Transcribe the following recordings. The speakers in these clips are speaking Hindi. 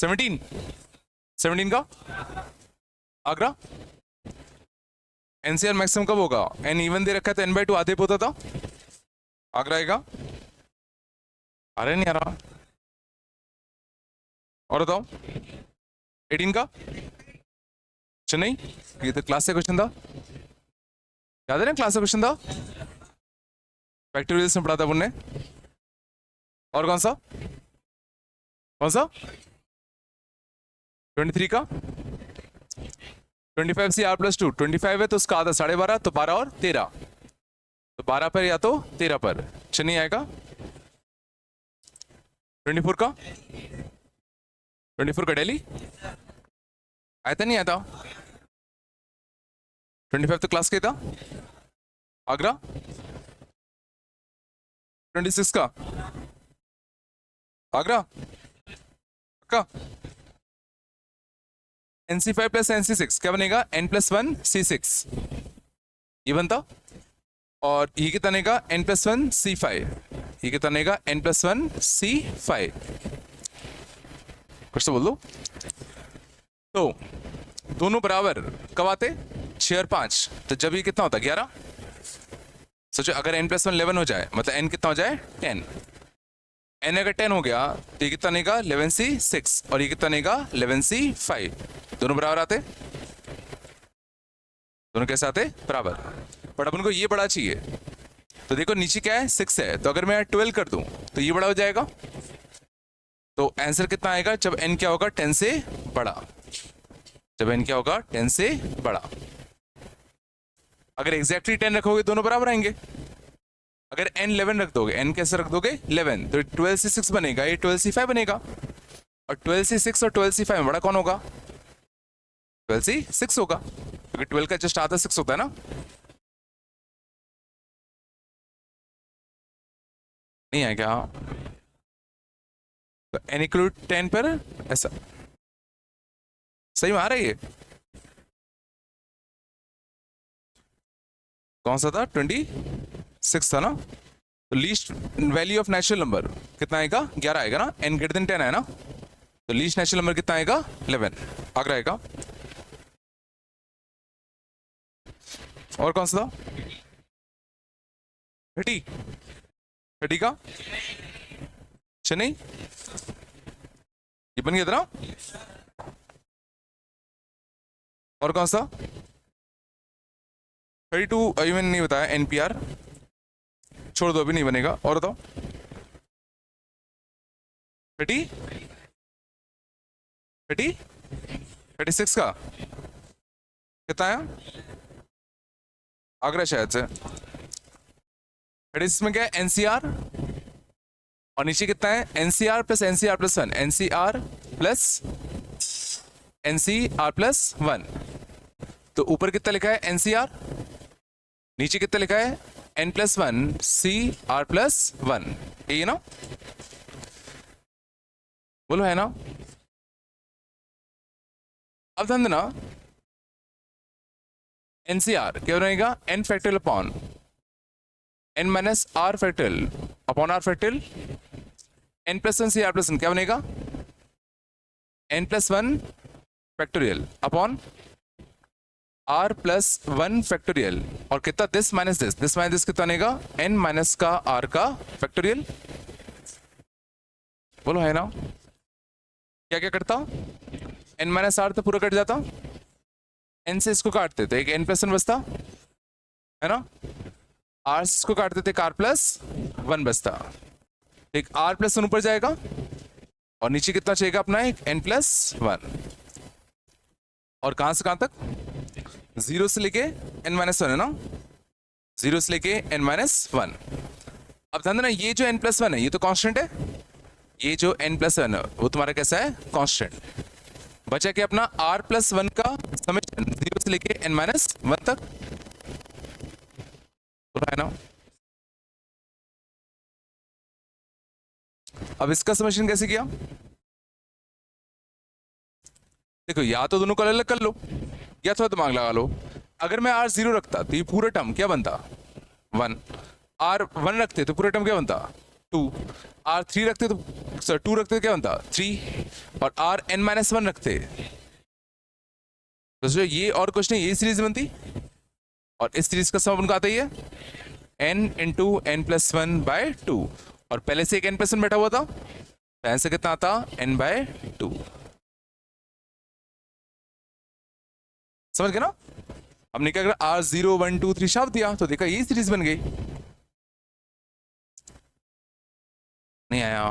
17 17 का आगरा। एनसीआर मैक्सिमम कब होगा? एन इवन दे रखा है तो n by 2 आधे पे होता था, आगरा आएगा। अरे नहीं आ रहा, और बताओ 18 का चेन्नई। ये तो क्लास से क्वेश्चन था, याद है ना, क्लास से क्वेश्चन था, फैक्टोरियल्स में पढ़ा था अपन ने। और कौन सा 23 का 25 सी आर प्लस 2, 25 है तो उसका आधा 12.5, तो 12 और 13, तो 12 पर या तो 13 पर चेन्नई आएगा। 24 का 24 का दिल्ली आया था नहीं आया था? 25 तो क्लास के था, आगरा। 26 का आगरा का। NC5 प्लस NC6 क्या बनेगा? n+1 C6 ये बनता, और ये कितना बनेगा? n+1 C5, ये कितना बनेगा? n+1 C5। कुछ तो बोल दो। तो दोनों बराबर कब आते? 6 और 5, तो जब ये कितना होता? 11। सोचो अगर n+1 11 हो जाए, मतलब n कितना हो जाए? 10। n अगर 10 हो गया तो ये कितना बनेगा? 11C6, और ये कितना बनेगा? 11C5। दोनों बराबर आते, दोनों कैसे आते? बराबर। बट अपन को ये बड़ा चाहिए, तो देखो नीचे क्या है? 6 है, तो अगर मैं 12 कर दूं तो ये बड़ा हो जाएगा। तो आंसर कितना आएगा जब n क्या होगा? 10 से बड़ा। जब n क्या होगा? 10 से बड़ा। अगर एग्जैक्टली 10 रखोगे दोनों बराबर आएंगे। अगर n 11 रख दोगे, n कैसे रख दोगे? 11, तो 12C6 बनेगा, ये 12C5 बनेगा। और 12C6 और 12C5 में बड़ा कौन होगा? 12C6 होगा, क्योंकि 12 का जस्ट आधा 6 होता है ना। नहीं है क्या? तो n = 10 पर ऐसा सही में आ रहा है ये? कौन सा था? 26 था ना। तो least value of natural number कितना आएगा? 11 आएगा ना। n > 10 है ना, तो लीस्ट नेचुरल नंबर कितना आएगा? 11, आगरा आएगा। और कौन सा था? 30 का चेन्नई, ये बन गया था ना। और कौन सा? 32 अभी मैंने नहीं बताया, NPR छोड़ दो, अभी नहीं बनेगा। और बताओ 36 का कितना आया? आगरा शायद से। 36 में क्या है? NCR, और नीचे कितना है? NCR plus NCR plus 1, NCR plus NCR plus 1। तो ऊपर कितना लिखा है? NCR, नीचे कितना लिखा है? n+1 CR प्लस 1, ये ना, बोलो है ना। अब ध्यान देना, NCR क्या बनेगा? n factorial upon n minus r factorial upon r factorial. n+1 CR plus 1 क्या बनेगा? n+1 factorial upon r plus 1 factorial, और कितना? दिस माइनस दिस कितना बनेगा? n माइनस का r का फैक्टोरियल। बोलो है ना। क्या क्या करता? n माइनस r तो पूरा कट जाता, n से इसको काटते तो एक n+1 बचता है ना, r से इसको काटते थे एक r+1 बचता, एक r+1 ऊपर जाएगा, और नीचे कितना चाहिएगा अपना? एक n+1। और कहां से कहां तक? 0 से लेके n-1 है ना, 0 से लेके n-1। अब ध्यान देना, ये जो n+1 है ये तो कांस्टेंट है, ये जो n+1 है वो तुम्हारा कैसा है? कांस्टेंट। बचा क्या अपना? r+1 का समेशन 0 से लेके n-1 तक, है ना। अब इसका समेशन कैसे किया? देखो, या तो दोनों को अलग अलग कर लो, या थोड़ा दिमाग लगा लो। अगर मैं r0 रखता तो ये पूरा टर्म क्या बनता? 1। r1 रखते तो पूरा टर्म क्या बनता? 2, R3 रखते तो सर 2 रखते तो क्या बनता 3, और Rn-1 रखते तो जो ये और कुछ नहीं, ये सीरीज बनती, और इस सीरीज का सम उनका आता ही है n इंटू n+1/2, और पहले से एक n+1 बैठा हुआ था, पहले से कितना आता n/2। समझ गए ना? हमने क्या करा, R0 1 2 3 छाप दिया तो देखा ये सीरीज बन गई। नहीं आया?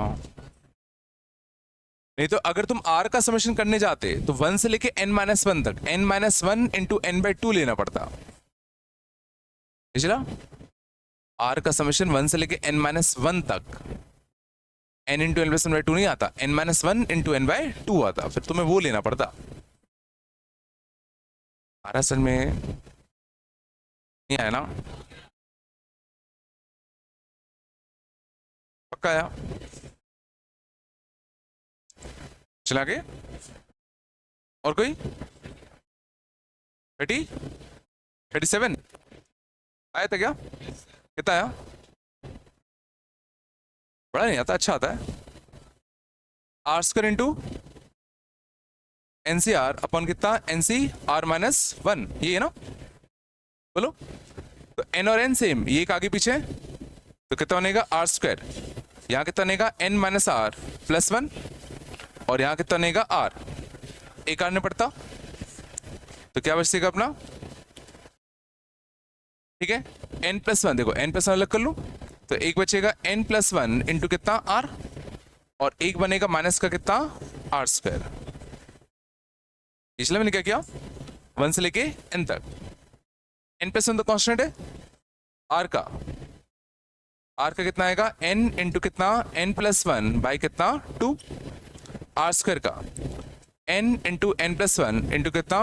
नहीं तो अगर तुम R का समेशन करने जाते तो 1 से लेके n-1 तक n-1 इंटू n/2 लेना पड़ता। चला R का समेशन 1 से लेके n-1 तक n इंटू n+1/2 नहीं आता, n-1 इंटू n/2 आता, फिर तुम्हें वो लेना पड़ता। असल में नहीं आया ना? पक्का आया? चला के और कोई 37 आया था क्या? कितना आया? बड़ा नहीं आता, अच्छा आता है। R² इंटू NCR अपन कितना NCR-1, ये है ना? बोलो तो n और n सेम, ये एक आगे पीछे तो कितना बनेगा R², यहाँ कितना बनेगा n-R+1, और यहाँ कितना बनेगा R, एक R ने पड़ता तो क्या बचेगा अपना, ठीक है n+1, देखो n+1 अलग कर लूं तो एक बचेगा n+1 इंटू कितना R, और एक बनेगा माइनस का कितना R²। इसलिए मैंने क्या किया 1 से लेके n तक, n+1 तो कांस्टेंट है, R का कितना आएगा n इंटू कितना n+1 बाई कितना 2, R² का n इंटू n+1 इंटू कितना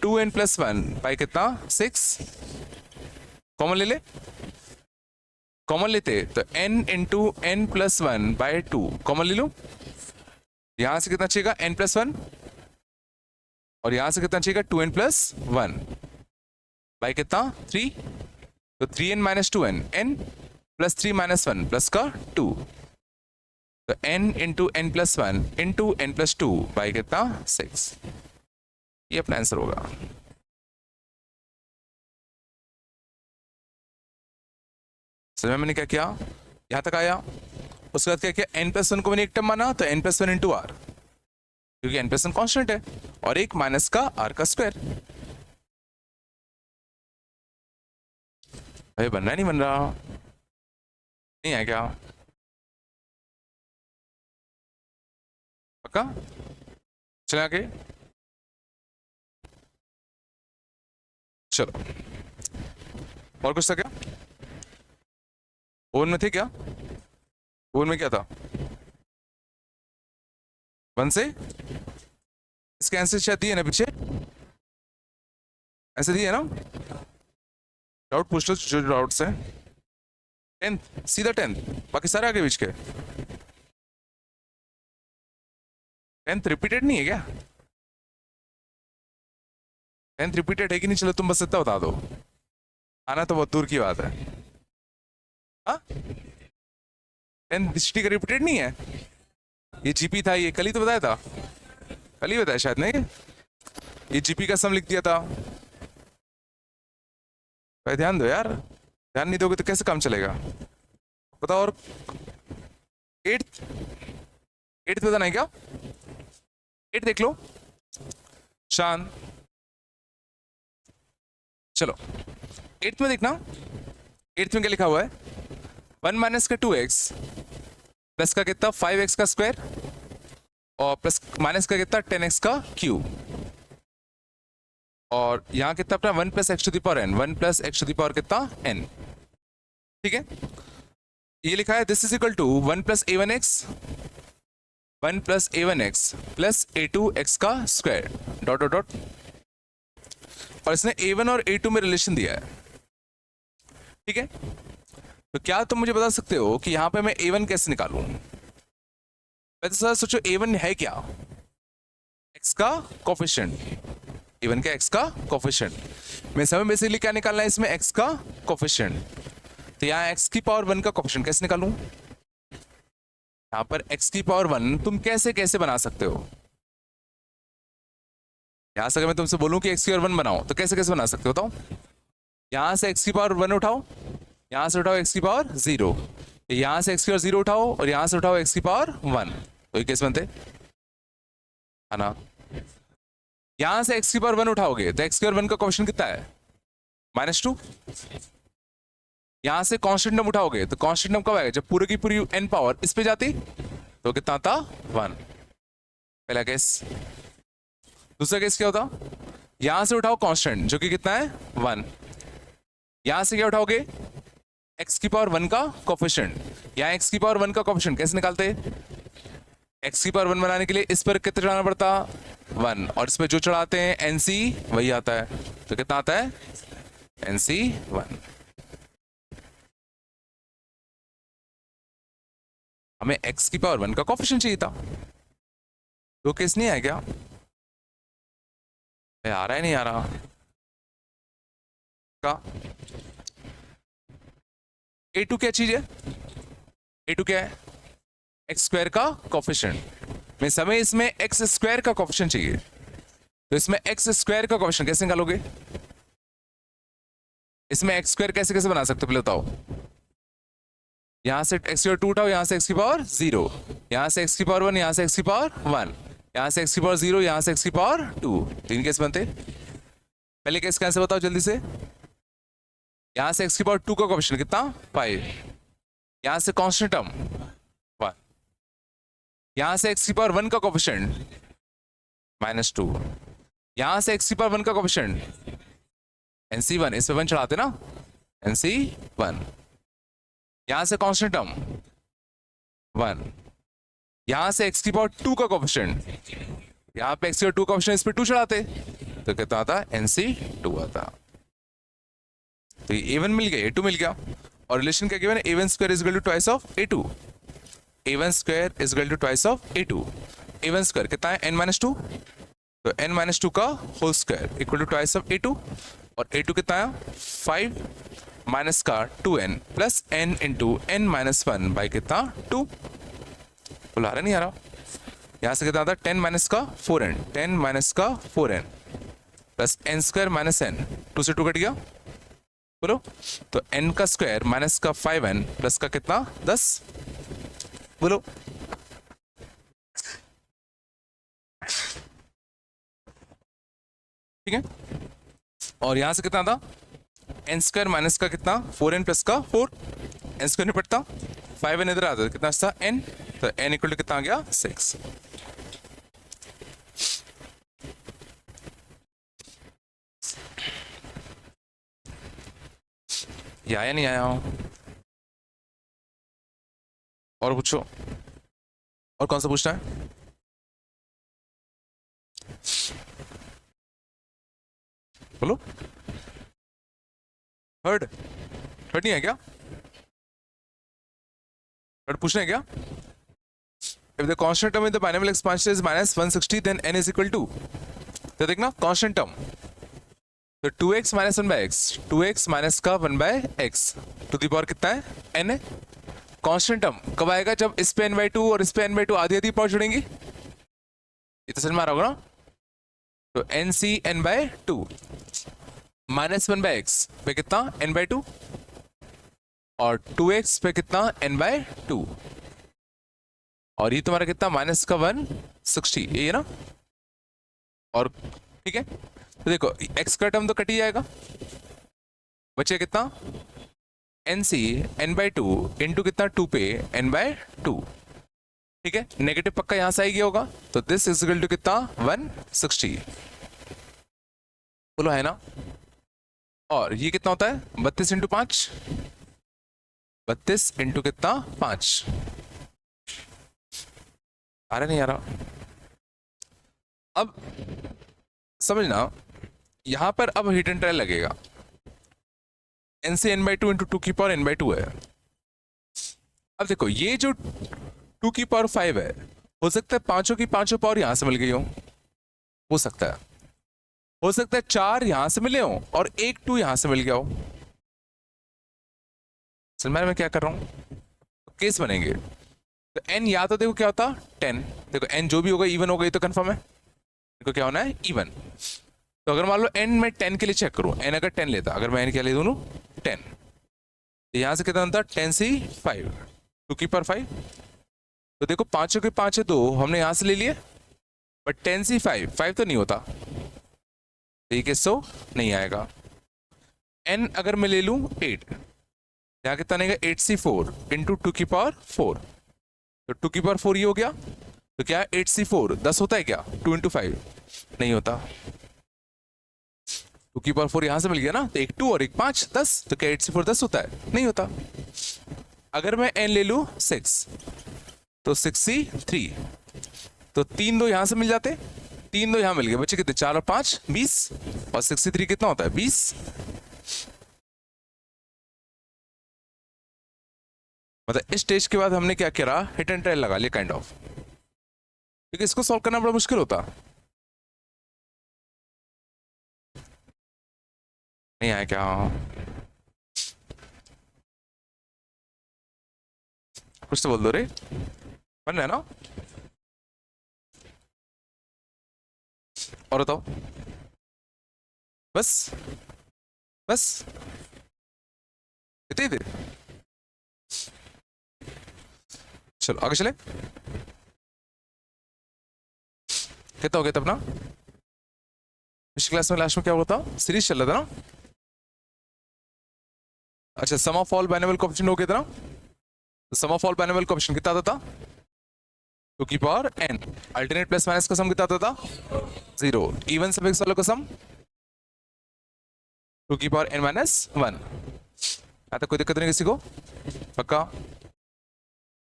2n+1 बाई कितना 6, कॉमन ले ले, कॉमन लेते तो n into n+1 by 2 common ले लो, यहां से कितना चाहिएगा n+1, और यहां से कितना चाहिएगा 2n+1 बाई कितना 3, तो 3n-2n, n प्लस 3 - 1 प्लस का 2, तो n into n+1 into n+2 by कितना 6, ये अपना आंसर होगा। समझ में मैंने क्या किया? यहां तक आया। उसके बाद क्या किया, n+1 को मैंने एक टर्म माना तो n+1 इंटू r, क्योंकि n+1 कांस्टेंट है, और एक माइनस का r का स्क्वायर। भाई बन रहा नहीं बन रहा? नहीं है क्या? पक्का? चले आगे, चलो और कुछ था क्या? ओवन में थे क्या? ओवन में क्या था? 1 से इसके आंसर शायद दिए ना पीछे, ऐसे दिए ना? डाउट पूछ लो जो डाउट्स है। 10th सीधा 10th, बाकी सारे आगे बीच के। 10th रिपीटेड नहीं है क्या? 10th रिपीटेड है कि नहीं? चलो तुम बस इतना बता दो, आना तो बहुत दूर की बात है। हाँ 10th हिस्ट्री का रिपीटेड नहीं है, ये जीपी था, ये कल ही तो बताया था, कल ही बताया शायद, नहीं ये जीपी का सम लिख दिया था। भाई ध्यान दो यार, ध्यान नहीं दोगे तो कैसे काम चलेगा? बताओ। और 8th पता नहीं क्या? 8 देख लो शान, चलो 8th में देखना, 8th में क्या लिखा हुआ है, 1 माइनस का 2x प्लस का कितना 5x का स्क्वायर, और प्लस माइनस का कितना 10x का क्यूब, और यहाँ कितना अपना 1 + x⁴n, 1 + x⁴ कितना n, ठीक है? ये लिखा है this is equal to 1 + a1x, 1 + a1x plus a2x का स्क्वायर डॉट डॉट डॉट, और इसने a1 और a2 में रिलेशन दिया है, ठीक है? तो क्या तुम मुझे बता सकते हो कि यहाँ पे मैं a1 कैसे निकालूं? वैसे सर सोचो a1 है क्या? x का कोफिशिएंट, a1 क्या x का कोफिशिएंट, मैं समय बेसिकली क्या निकालना है इसमें x का कोफिशिएंट, तो यहाँ x की पावर 1 का कोफिशिएंट कैसे निकालूं? यहाँ पर x की पावर 1 तुम कैसे कैसे बना सकते हो? यहाँ से अगर मैं तुमसे बोलूँ कि x की पावर 1 बनाओ तो कैसे कैसे बना सकते हो बताओ? यहाँ से x की पावर 1 उठाओ, यहाँ से उठाओ x की पावर 0, यहाँ से x की पावर 0 उठाओ और यहाँ से उठाओ x की पावर 1, तो ये कैसे बनते है ना? यहाँ से x की पावर 1 उठाओगे तो x की पावर 1 का क्वेश्चन कितना है? -2। यहाँ से कांस्टेंट नंबर उठाओगे तो कांस्टेंट नंबर कब आएगा? जब पूरी की पूरी n पावर इस पे जाती, तो कितना था? 1। पहला केस। दूसरा केस क्या होता? यहां से उठाओ कांस्टेंट जो कि कितना है? 1। यहां से क्या उठाओगे? x की पावर 1 का कोफिशिएंट। यहाँ x की पावर 1 का कोफिशिएंट कैसे निकालते? x की पावर 1 बनाने के लिए इस पर कितना चढ़ाना पड़ता? 1, और इस पर जो चढ़ाते हैं nc वही आता है, तो कितना आता है? nc 1। हमें x की पावर 1 का कोफिशिएंट चाहिए था। दो केस नहीं है क्या? आ रहा है नहीं आ रहा का? a2 क्या चीज है? a2 क्या है? एक्स स्क्वायर का कोफिशिएंट। मैं समय इसमें एक्स स्क्वायर का कोफिशिएंट चाहिए, तो इसमें एक्स स्क्वायर का कोफिशिएंट कैसे निकालोगे? इसमें एक्स स्क्वायर कैसे कैसे बना सकते हो पहले बताओ? यहां से एक्स की पावर 2 उठाओ, यहां से एक्स की पावर 0, यहां से एक्स की पावर 1, यहां से एक्स की पावर 1, यहां से एक्स की पावर 0, यहां से एक्स की पावर 2। तीन केस बनते। पहले केस कैसे बताओ जल्दी से? यहां से एक्स की पावर 2 का कोफिशिएंट कितना? 5। यहां से कांस्टेंट टर्म 1। यहां से एक्स की पावर 1 का कोफिशिएंट -2। यहां से एक्स की पावर 1 का कोफिशिएंट nc1, इस पे 1 चढ़ाते ना, nc1। यहां से कांस्टेंट टर्म 1। यहां से x की पावर 2 का कोफिशिएंट, यहां पे x की पावर 2 का कोफिशिएंट इस पे 2 चढ़ाते, तो कितना आता? nc2 आता। तो ये a1 मिल गया, a2 मिल गया, और रिलेशन क्या गिवन है? a1 square is equal to twice of a2। a1 square is equal to twice of a2। a1 square कितना है? n-2, तो n-2 का whole square equal to twice of a2, और a2 कितना है? 5 माइनस का 2n plus n into n-1 by कितना? 2। बोला रहा नहीं आ रहा? यहां से कितना आता? 10 माइनस का 4n, 10 माइनस का 4n plus n square minus n, 2 से 2 कट गया, बोलो। तो n का स्क्वायर माइनस का 5n प्लस का कितना? 10, बोलो। ठीक है, और यहां से कितना था? n स्क्वायर माइनस का कितना? 4n प्लस का 4, n स्क्वायर निपटता, 5n इधर आता, कितना था? n, तो n इक्वल टू कितना आ गया? 6। ये आया नहीं आया? और पूछो, और कौन सा पूछना है? बोलो। थर्ड नहीं है क्या? थर्ड पूछना है क्या? If the constant term in the binomial expansion is -160, then n is equal to, तो देखना constant term, तो 2x minus 1 by x, 2x minus का 1 by x to the power कितना है? n है। कांस्टेंट टर्म कब आएगा? जब इस पे n/2 और इस पे n/2 आधी आधी पावर जुड़ेंगी, इतना समझ में आ रहा होगा ना? तो nc n/2 minus 1 by x पे कितना? n/2, और 2x पे कितना? n/2, और ये तुम्हारा कितना? माइनस का 160, ये है ना? और ठीक है, तो देखो x का टर्म तो कट ही जाएगा, बचे कितना? nc n/2 इंटू कितना? 2 पे n/2। ठीक है, नेगेटिव पक्का यहां से आएगी होगा, तो दिस इज इक्वल टू कितना? 160, बोलो, है ना? और ये कितना होता है? 32 इंटू 5, 32 इंटू कितना? 5। आ रहा नहीं आ रहा? अब समझना, यहां पर अब हिट एंड ट्रायल लगेगा। nc n/2 इंटू 2 की पावर n/2 है। अब देखो ये जो 2 की पावर 5 है, हो सकता है पांचों की पांचों पावर यहां से मिल गई हो सकता है, हो सकता है 4 यहां से मिले हो और 1 2 यहां से मिल गया हो। सलमान, मैं क्या कर रहा हूं? केस बनेंगे, तो एन या तो देखो क्या होता 10, देखो एन जो भी होगा इवन होगा, ये तो कंफर्म है, देखो क्या होना है इवन। तो अगर मान लो एन मैं 10 के लिए चेक करूं, एन अगर 10 लेता, अगर मैं एन क्या ले दूं 10, तो यहाँ से कितना बनता 10c5, 2 की पावर 5। तो देखो पांचों के पांच है 2 हमने यहाँ से ले लिए, बट 10c5 5 तो नहीं होता, तो ये किसो नहीं आएगा। एन अगर मैं ले लूं 8, यहाँ कितना आएगा 8c4 इंटू 2 की पावर 4, तो 2 की पावर 4 ये हो गया, तो क्या 8c4 10 होता है क्या, 2 इंटू 5 नहीं होता, 2 की पावर 4 यहां से मिल गया ना, तो एक 2 और एक 5 10, तो क्या 8c4 10 होता है, नहीं होता। अगर मैं n ले लूं 6, तो 6c3, तो 3 2 यहां से मिल जाते, 3 2 यहां मिल गए, बच्चे कितने 4 और 5 20, और 6c3 कितना होता है 20। मतलब इस स्टेज के बाद हमने क्या करा, हिट एंड ट्रायल लगा लिया काइंड ऑफ, क्योंकि इसको सॉल्व करना बड़ा मुश्किल होता। नहीं आया क्या, कुछ तो बोल दो रे, बन रहा है ना, और बताओ, बस बस इतनी देर, चलो आगे चले। कितना हो गया तब ना, पिछली क्लास में लास्ट में क्या हुआ था, सीरीज चल रहा था ना। अच्छा सम ऑफ ऑल बाइनोमियल कोएफिशिएंट हो गया था ना, सम ऑफ ऑल बाइनोमियल कोएफिशिएंट कितना आता था 2 की power n, alternate plus minus का सम कितना आता था 0, इवन सफिक्स वालों का सम 2 की पावर n माइनस 1। आता कोई दिक्कत नहीं किसी को, पक्का।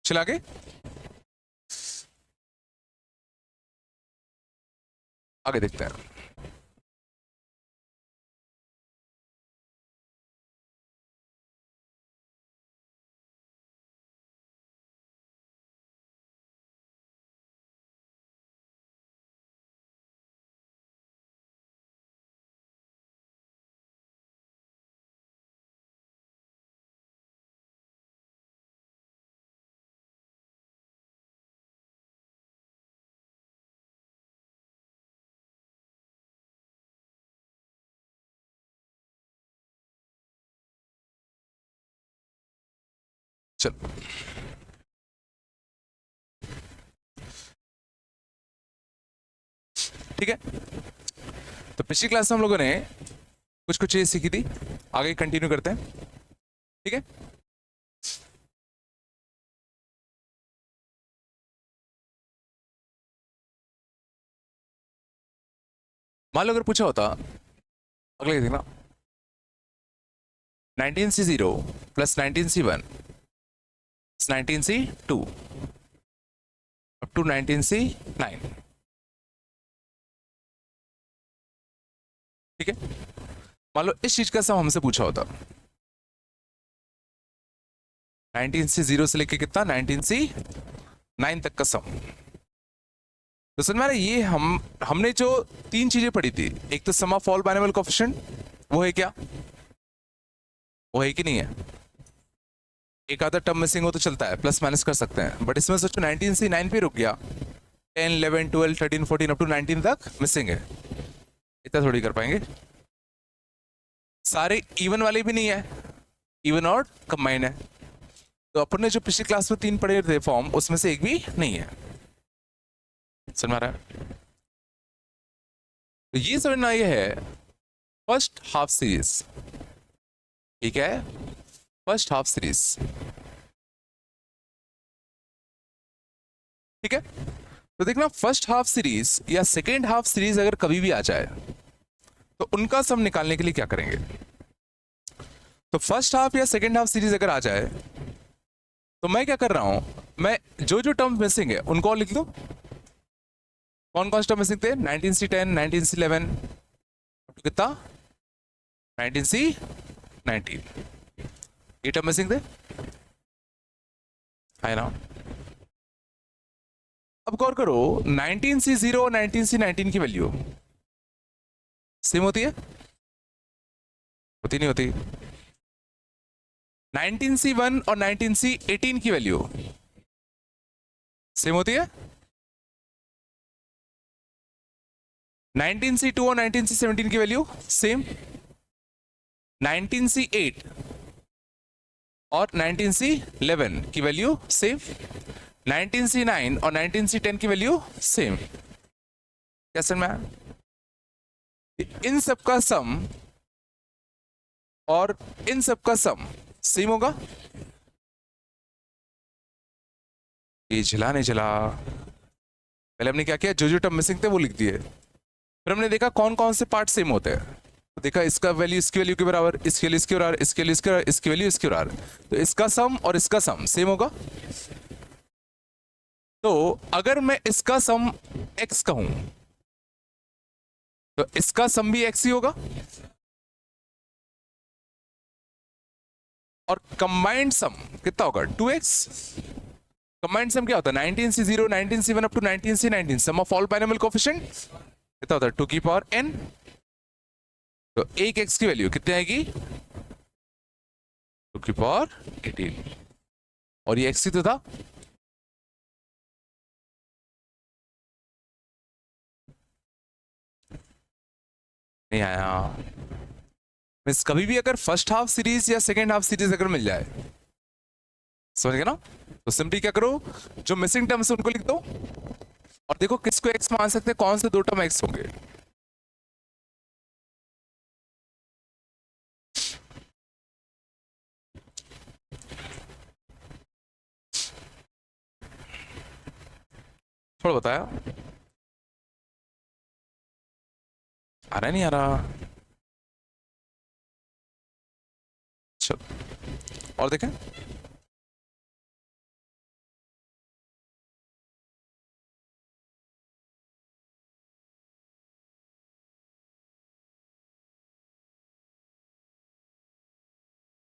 चला आगे, आगे देखते हैं। चलो ठीक है, तो पिछली क्लास में हम लोगों ने कुछ कुछ चीजें सीखी थी, आगे कंटिन्यू करते हैं, ठीक है। मान लो अगर पूछा होता, अगले देखना 19c0 plus 19c1 19c2 up to 19c9, ठीक है। मान लो इस चीज का सम हमसे पूछा होता 19c0 से लेके कितना 19c9 तक का सम, तो समझ में आ रहा है, ये हमने जो 3 चीजें पढ़ी थी, एक तो सम ऑफ ऑल बाइनोमियल कोएफिशिएंट, वो है क्या, वो है कि नहीं है, एक आधा टर्म मिसिंग हो तो चलता है, प्लस माइनस कर सकते हैं, बट इसमें सोचो 19c9 पे रुक गया, 10 11 12 13 14 अप टू 19 तक मिसिंग है, इतना थोड़ी कर पाएंगे। सारे इवन वाले भी नहीं है, इवन और कंबाइन है, तो अपन ने जो पिछली क्लास में 3 पढ़े थे फॉर्म, उसमें से एक भी नहीं है, समझ में आ रहा है। तो ये समझना ये है फर्स्ट हाफ सीरीज, ठीक है, फर्स्ट हाफ सीरीज, ठीक है। तो देखना फर्स्ट हाफ सीरीज या सेकेंड हाफ सीरीज अगर कभी भी आ जाए, तो उनका सम निकालने के लिए क्या करेंगे, तो फर्स्ट हाफ या सेकेंड हाफ सीरीज अगर आ जाए, तो मैं क्या कर रहा हूं, मैं जो जो टर्म मिसिंग है उनको और लिख दूं, कौन कौन से टर्म मिसिंग थे 19c10 19c11 कितना 19c19, ये टर्म मिसिंग थे, है ना। अब गौर करो 19c0 और 19c19 की वैल्यू सेम होती है, होती नहीं होती, 19c1 और 19c18 की वैल्यू सेम होती है। 19C2 और 19C17 की वैल्यू सेम। 19C8 और 19C11 की वैल्यू सेम। 19C9 और 19C10 की वैल्यू सेम। कैसे में इन सब का सम और इन सब का सम सेम होगा। ये चला नहीं चला। पहले हमने क्या किया, जो जो टर्म मिसिंग थे वो लिख दिए, फिर हमने देखा कौन कौन से पार्ट सेम होते हैं। तो देखा इसका वैल्यू इसकी वैल्यू के बराबर, इसके लिए इसके बराबर, इसके लिए इसके बराबर, इसकी वैल्यू इसके बराबर, तो इसका सम और इसका सम सेम होगा। तो अगर मैं इसका सम x कहूं तो इसका सम भी x ही होगा। और कंबाइंड सम कितना होगा, 2x। कंबाइंड सम क्या होता है, 19C0 19C1 up to 19C19, sum of all binomial coefficient कितना होता है, 2 की पावर n। तो एक x की वैल्यू कितनी आएगी, 2 की पावर 18। और ये x ही तो था। नहीं आया। मीन्स कभी भी अगर फर्स्ट हाफ सीरीज या सेकेंड हाफ सीरीज अगर मिल जाए, समझ गए ना, तो सिंपली क्या करो, जो मिसिंग टर्म्स है उनको लिख दो और देखो किसको x मान सकते हैं, कौन से दो टर्म x होंगे। थोड़ा बताया, आ रहा नहीं आ रहा। चलो और देखें।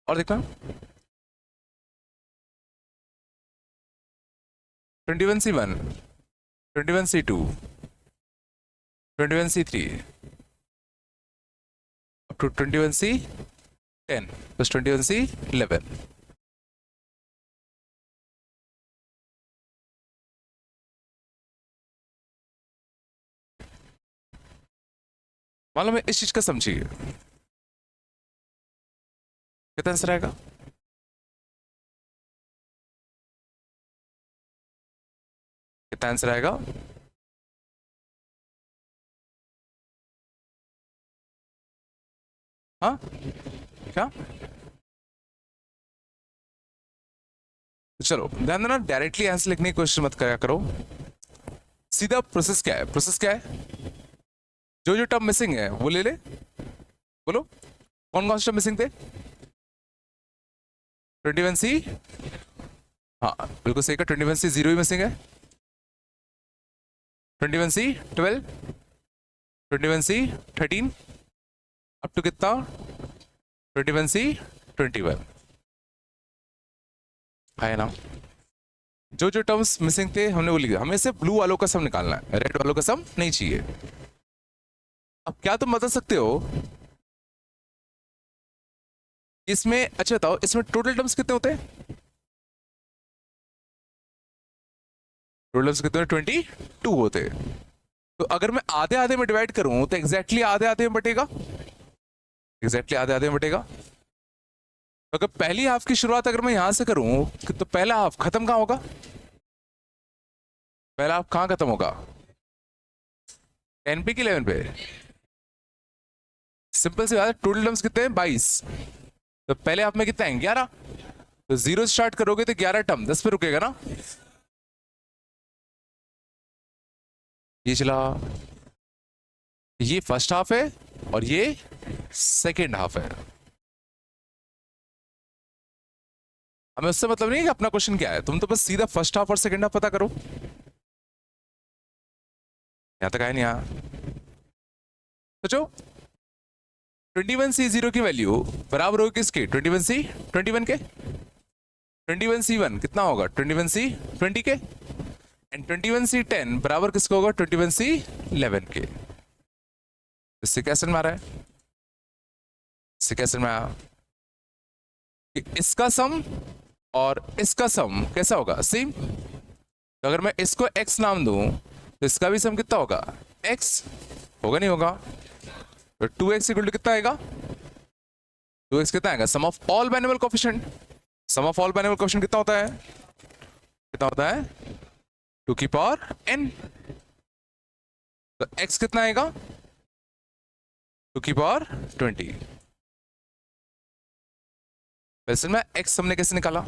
और देखना 21C1 21C2 21C3 up to 21C10 plus 21C11। मालूम है इस चीज का समझिए, कितना आंसर आएगा, कितना आंसर आएगा। हाँ क्या, चलो ध्यान देना, डायरेक्टली आंसर लिखने की कोशिश मत करा करो, सीधा प्रोसेस क्या है, प्रोसेस क्या है, जो जो टर्म मिसिंग है वो ले ले। बोलो कौन कौन से टर्म मिसिंग थे, 21C, हाँ बिल्कुल सही का, 21C0 ही मिसिंग है, 21C12 21C13 अब टू कितना, 21C21 है ना। जो जो टर्म्स मिसिंग थे हमने वो लिखा, हमें सिर्फ ब्लू वालों का सम निकालना है, रेड वालों का सम नहीं चाहिए। अब क्या तुम बता सकते हो इसमें, अच्छा बताओ इसमें टोटल टर्म्स कितने होते हैं, टोटल टर्म्स कितने, 22 होते हैं। तो अगर मैं आधे आधे में डिवाइड करूं तो एग्जैक्टली आधे आधे में बटेगा, एग्जैक्टली आधे आधे में बटेगा। तो अगर पहली हाफ की शुरुआत अगर मैं यहां से करूं तो पहला हाफ खत्म कहां होगा, पहला हाफ कहां खत्म होगा, 10 पे कि 11 पे, सिंपल सी बात है। टोटल टर्म्स कितने हैं, 22। तो पहले हाफ में कितने हैं, 11। तो 0 स्टार्ट करोगे तो 11 टर्म 10 पे रुकेगा ना, ये चला, ये फर्स्ट हाफ है और ये सेकेंड हाफ है। हमें उससे मतलब नहीं है कि अपना क्वेश्चन क्या है, तुम तो बस सीधा फर्स्ट हाफ और सेकेंड हाफ पता करो। यहां तक आया नहीं, यहां सोचो, 21C0 की वैल्यू बराबर होगी किसके, 21C21 के, 21C1 कितना होगा, 21C20 के, एंड 21C10 बराबर किसको होगा, 21C11 के। इससे कैसे मारा है, इससे कैसे में आया, इसका सम और इसका सम कैसा होगा, सेम। तो अगर मैं इसको x नाम दूं तो इसका भी सम कितना होगा, x होगा, नहीं होगा? तो 2x इक्वल टू कितना आएगा, 2x कितना आएगा, sum of all binomial coefficient. Sum of all binomial coefficient कितना होता है, कितना होता है, 2 की पावर n। तो x कितना आएगा, 2 की पावर 20। वैसे में x हमने कैसे निकाला,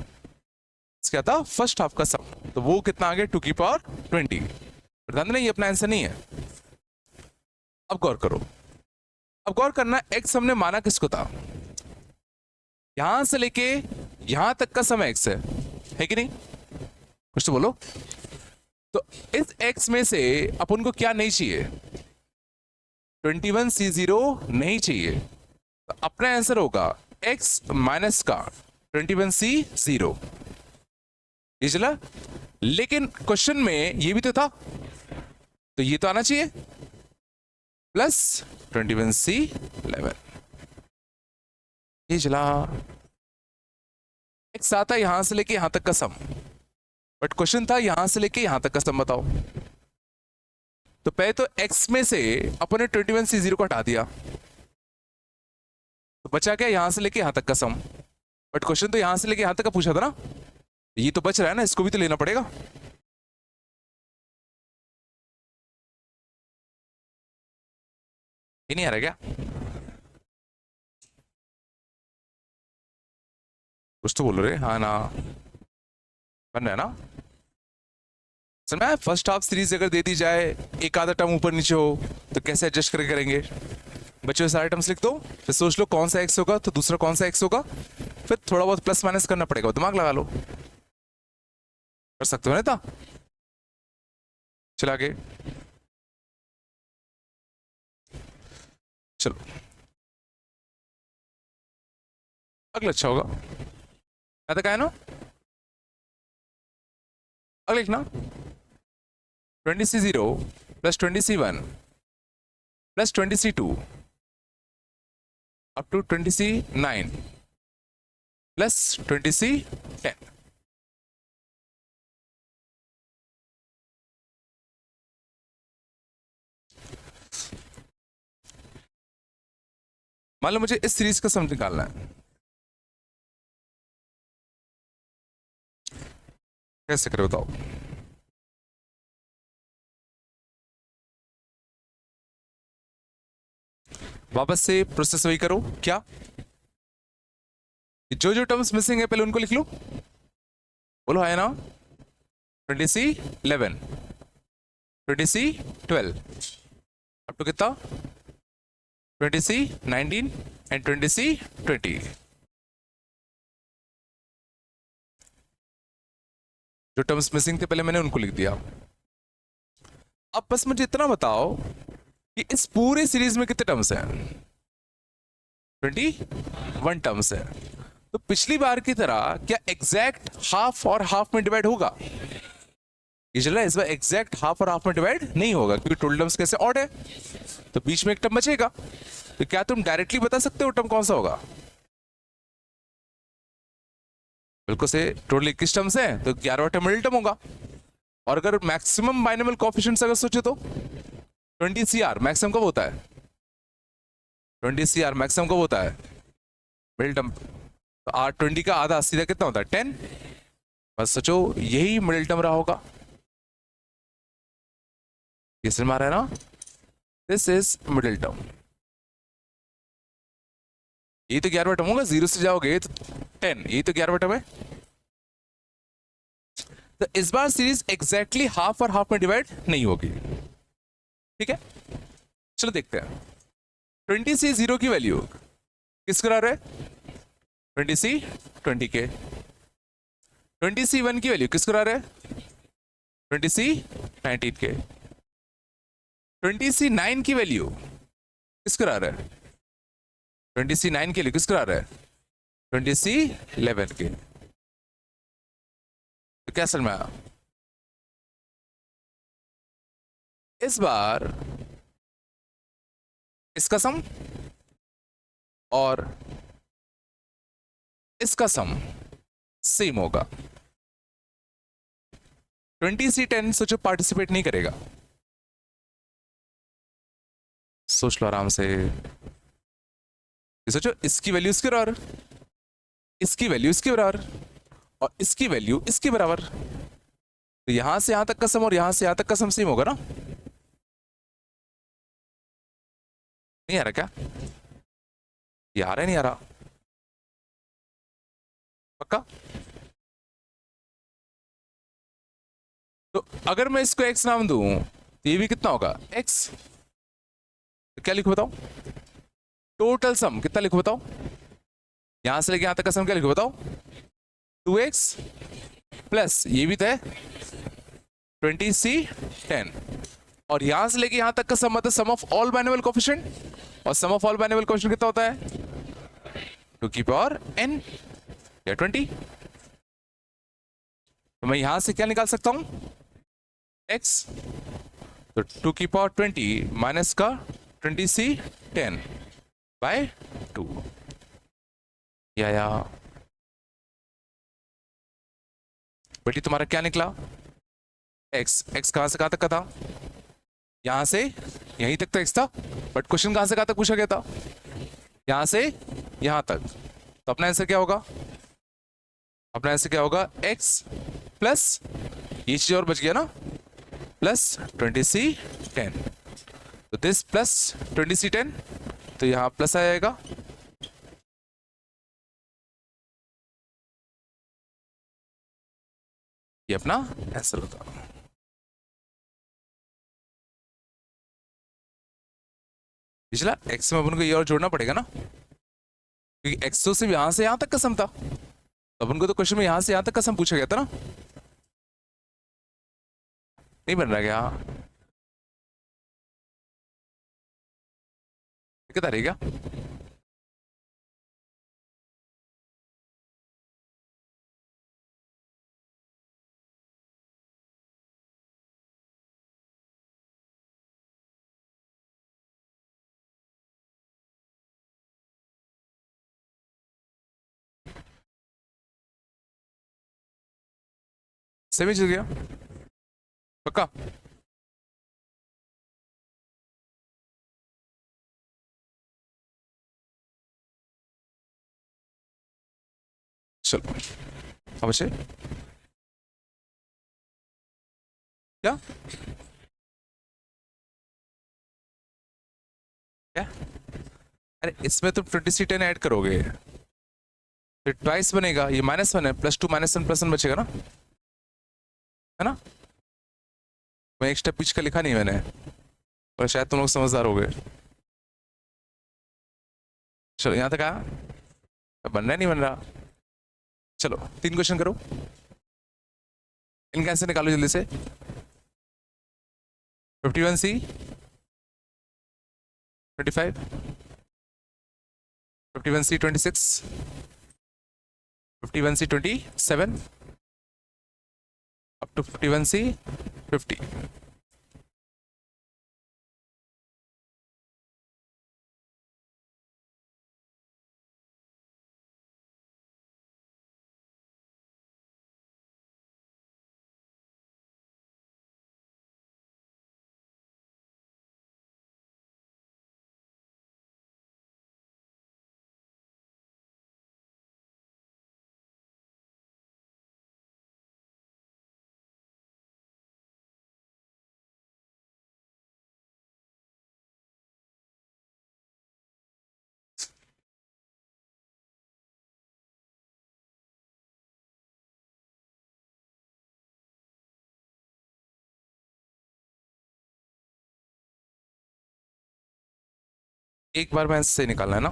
क्या था, फर्स्ट हाफ का सम, तो वो कितना आ गया, 2 की पावर 20। ध्यान देना ये अपना आंसर नहीं है। अब गौर करो, अब गौर करना, x हमने माना किसको था, यहां से लेके यहां तक का सम x है कि नहीं, कुछ तो बोलो। तो इस x में से अपन को क्या नहीं चाहिए, 21C0 नहीं चाहिए। तो अपना आंसर होगा x माइनस का 21C0। ये चला, लेकिन क्वेश्चन में ये भी तो था, तो ये तो आना चाहिए प्लस 21C11। ये चला, x आता यहां से लेके यहां तक का सम, बट क्वेश्चन था यहां से लेके यहां तक का सम बताओ। तो पहले तो x में से अपन ने 21C0 को हटा दिया, तो बचा क्या, यहां से लेके यहां तक का सम। बट क्वेश्चन तो यहां से लेके यहां तक का पूछा था ना, ये तो बच रहा है ना, इसको भी तो लेना पड़ेगा। ये नहीं आ रहा क्या, कुछ तो बोलो रे, हाँ ना, बन रहा है ना। सर मैं फर्स्ट हाफ सीरीज अगर दे दी जाए, एक आधा टर्म ऊपर नीचे हो, तो कैसे एडजस्ट करके करेंगे। बच्चों सारे टर्म्स लिख दो, फिर सोच लो कौन सा एक्स होगा तो दूसरा कौन सा एक्स होगा, फिर थोड़ा बहुत प्लस माइनस करना पड़ेगा, दिमाग लगा लो, कर सकते हो ना था। चला आगे, चलो अगला अच्छा होगा, मैं तो कहा ना, अगला लिखना 20C0 plus 20C1 plus 20C2 up to 20C9 plus 20C10। मान लो मुझे इस सीरीज का सम निकालना है, कैसे करें बताओ। वापस से प्रोसेस वही करो, क्या, जो जो टर्म्स मिसिंग है पहले उनको लिख लो, बोलो है ना, 20C11 20C12 अप टू कितना, 20C19 एंड 20C20। जो टर्म्स मिसिंग थे पहले मैंने उनको लिख दिया। अब बस मुझे इतना बताओ कि इस पूरे सीरीज में कितने टर्म्स हैं, 21 टर्म्स है। तो पिछली बार की तरह क्या एग्जैक्ट हाफ और हाफ में डिवाइड होगा, ये चल रहा है, इस बार एग्जैक्ट हाफ और हाफ में डिवाइड नहीं होगा, क्योंकि टोटल टर्म्स कैसे ऑड है, तो बीच में एक टर्म बचेगा। तो क्या तुम डायरेक्टली बता सकते हो टर्म कौन सा होगा, बिल्कुल से, टोटल 21 टर्म्स हैं तो 11वां टर्म मिडिल टर्म होगा। और अगर मैक्सिमम बाइनोमियल कोएफिशिएंट्स अगर सोचे तो 20CR मैक्सिमम कब होता है, 20CR मैक्सिमम कब होता है, मिडिल टर्म। तो R20 का आधा सीधा कितना होता है, 10। बस सोचो यही मिडिल टर्म रहा होगा, ये समझ में आ रहा है ना, दिस इज मिडिल टर्म। ये तो 11वां टर्म होगा, 0 से जाओगे तो 10, यही तो 11वां टर्म है। तो इस बार सीरीज एग्जैक्टली हाफ और हाफ में डिवाइड नहीं होगी, ठीक है। चलो देखते हैं 20C0 की वैल्यू किसको आ रहा है, 20C20 के। 20C1 की वैल्यू किसको आ रहा है, 20C19 के। 20C9 की वैल्यू किसको आ रहा है, 20C9 के लिए किसको आ रहा है, 20C11 के। तो क्या समझ में आया, इस बार इसका सम और इसका सम सेम होगा, 20C10 सोचो पार्टिसिपेट नहीं करेगा, सोच लो आराम से। सोचो इसकी वैल्यू इसके बराबर, इसकी वैल्यू इसके बराबर, और इसकी वैल्यू इसके बराबर। तो यहां से यहां तक का सम और यहां से यहां तक का सम सेम होगा ना? नहीं आ रहा क्या? ये आ रहा है नहीं आ रहा? पक्का? तो अगर मैं इसको x नाम दूं तो ये भी कितना होगा x। तो क्या लिखो बताओ? टोटल सम कितना लिखो बताओ? यहां से लेके यहां तक का सम क्या लिखो बताओ? 2x प्लस ये भी तो है 20C10, और यहां से लेके यहां तक का सम मतलब सम ऑफ ऑल बाइनोमियल कोएफिशिएंट, और सम ऑफ ऑल बाइनोमियल कोएफिशिएंट कितना होता है 2 की पावर n या 20। तो मैं यहां से क्या निकाल सकता हूं x, तो 2 की पावर 20 माइनस का 20C10 बाय 2, या बेटी तुम्हारा क्या निकला? x कहां से कहां तक का था? यहां से यहीं तक तो x था, बट क्वेश्चन कहां से कहां तक पूछा गया था? यहां से यहां तक। तो अपना आंसर क्या होगा? अपना आंसर क्या होगा? x प्लस ये चीज और बच गया ना, प्लस 20C10। तो दिस प्लस 20C10, तो यहां प्लस आ जाएगा। ये अपना आंसर होता। पिछला x में अपन को ये और जोड़ना पड़ेगा ना, क्योंकि x तो सिर्फ यहां से यहां तक का सम था, तो अपन को तो क्वेश्चन में यहां से यहां तक का सम पूछा गया था ना। नहीं बन रहा क्या? दिक्कत आ रही है क्या? सही चल गया? पक्का? चलो अब अच्छे क्या क्या? अरे इसमें तुम 20C10 ऐड करोगे, फिर ट्वाइस बनेगा, ये -1 है, +2 -1 +1 बचेगा ना, है ना? मैं एक स्टेप पीछे का लिखा नहीं मैंने, पर शायद तुम लोग समझदार हो गए। चलो यहाँ तक आया? अब बन रहा नहीं बन रहा? चलो 3 क्वेश्चन करो, इनका आंसर निकालो जल्दी से। 51C 25, 51C 26, 51C 27, up to 51C 50। एक बार में से निकालना है ना?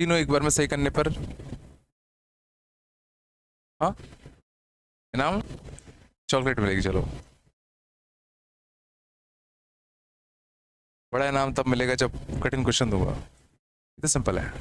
तीनों एक बार में सही करने पर हाँ इनाम चॉकलेट मिलेगी। चलो, बड़ा इनाम तब मिलेगा जब कठिन क्वेश्चन दूंगा। इतना सिंपल है।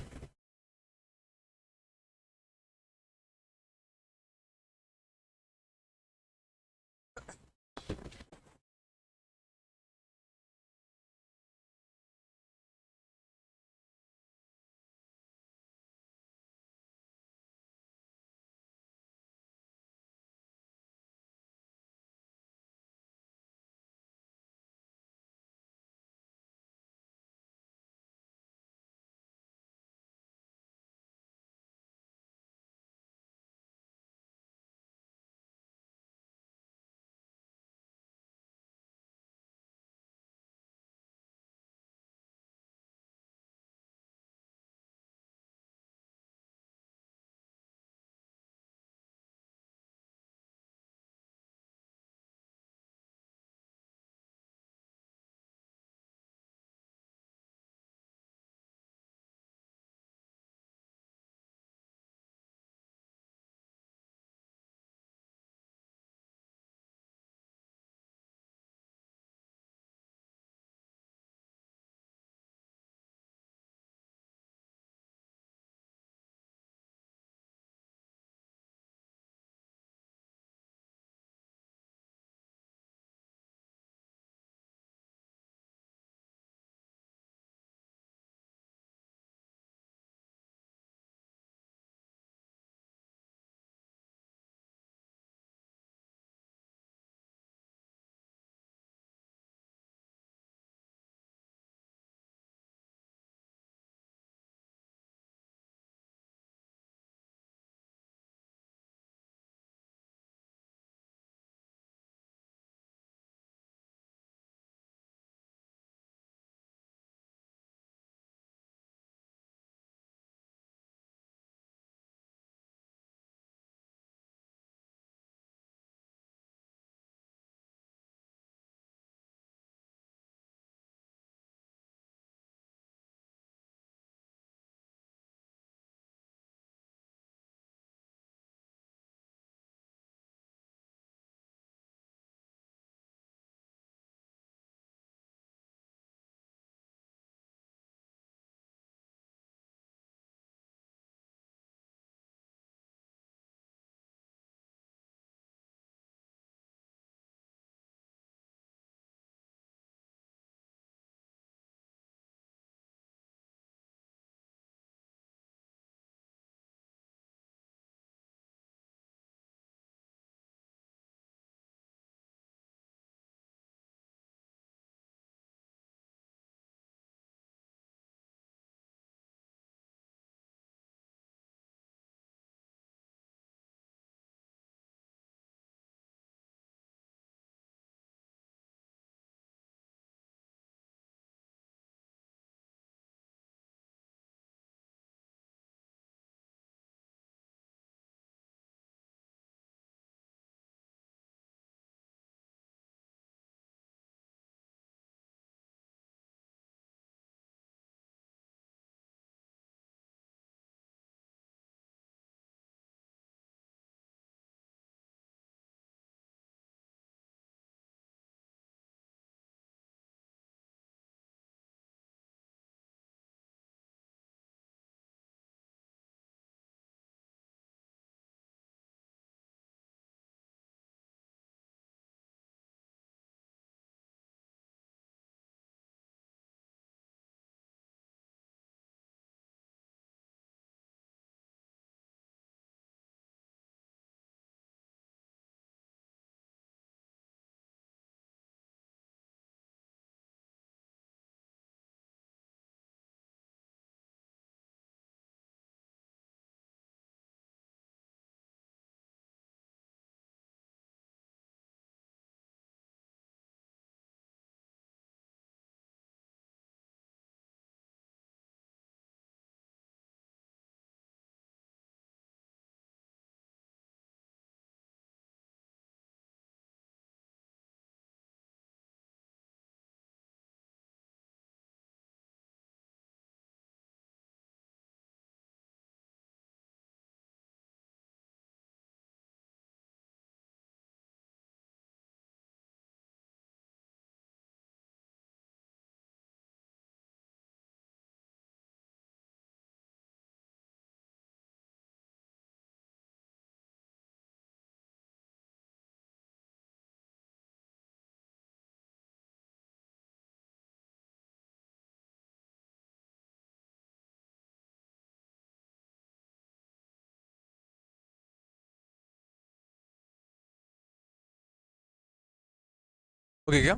ओके क्या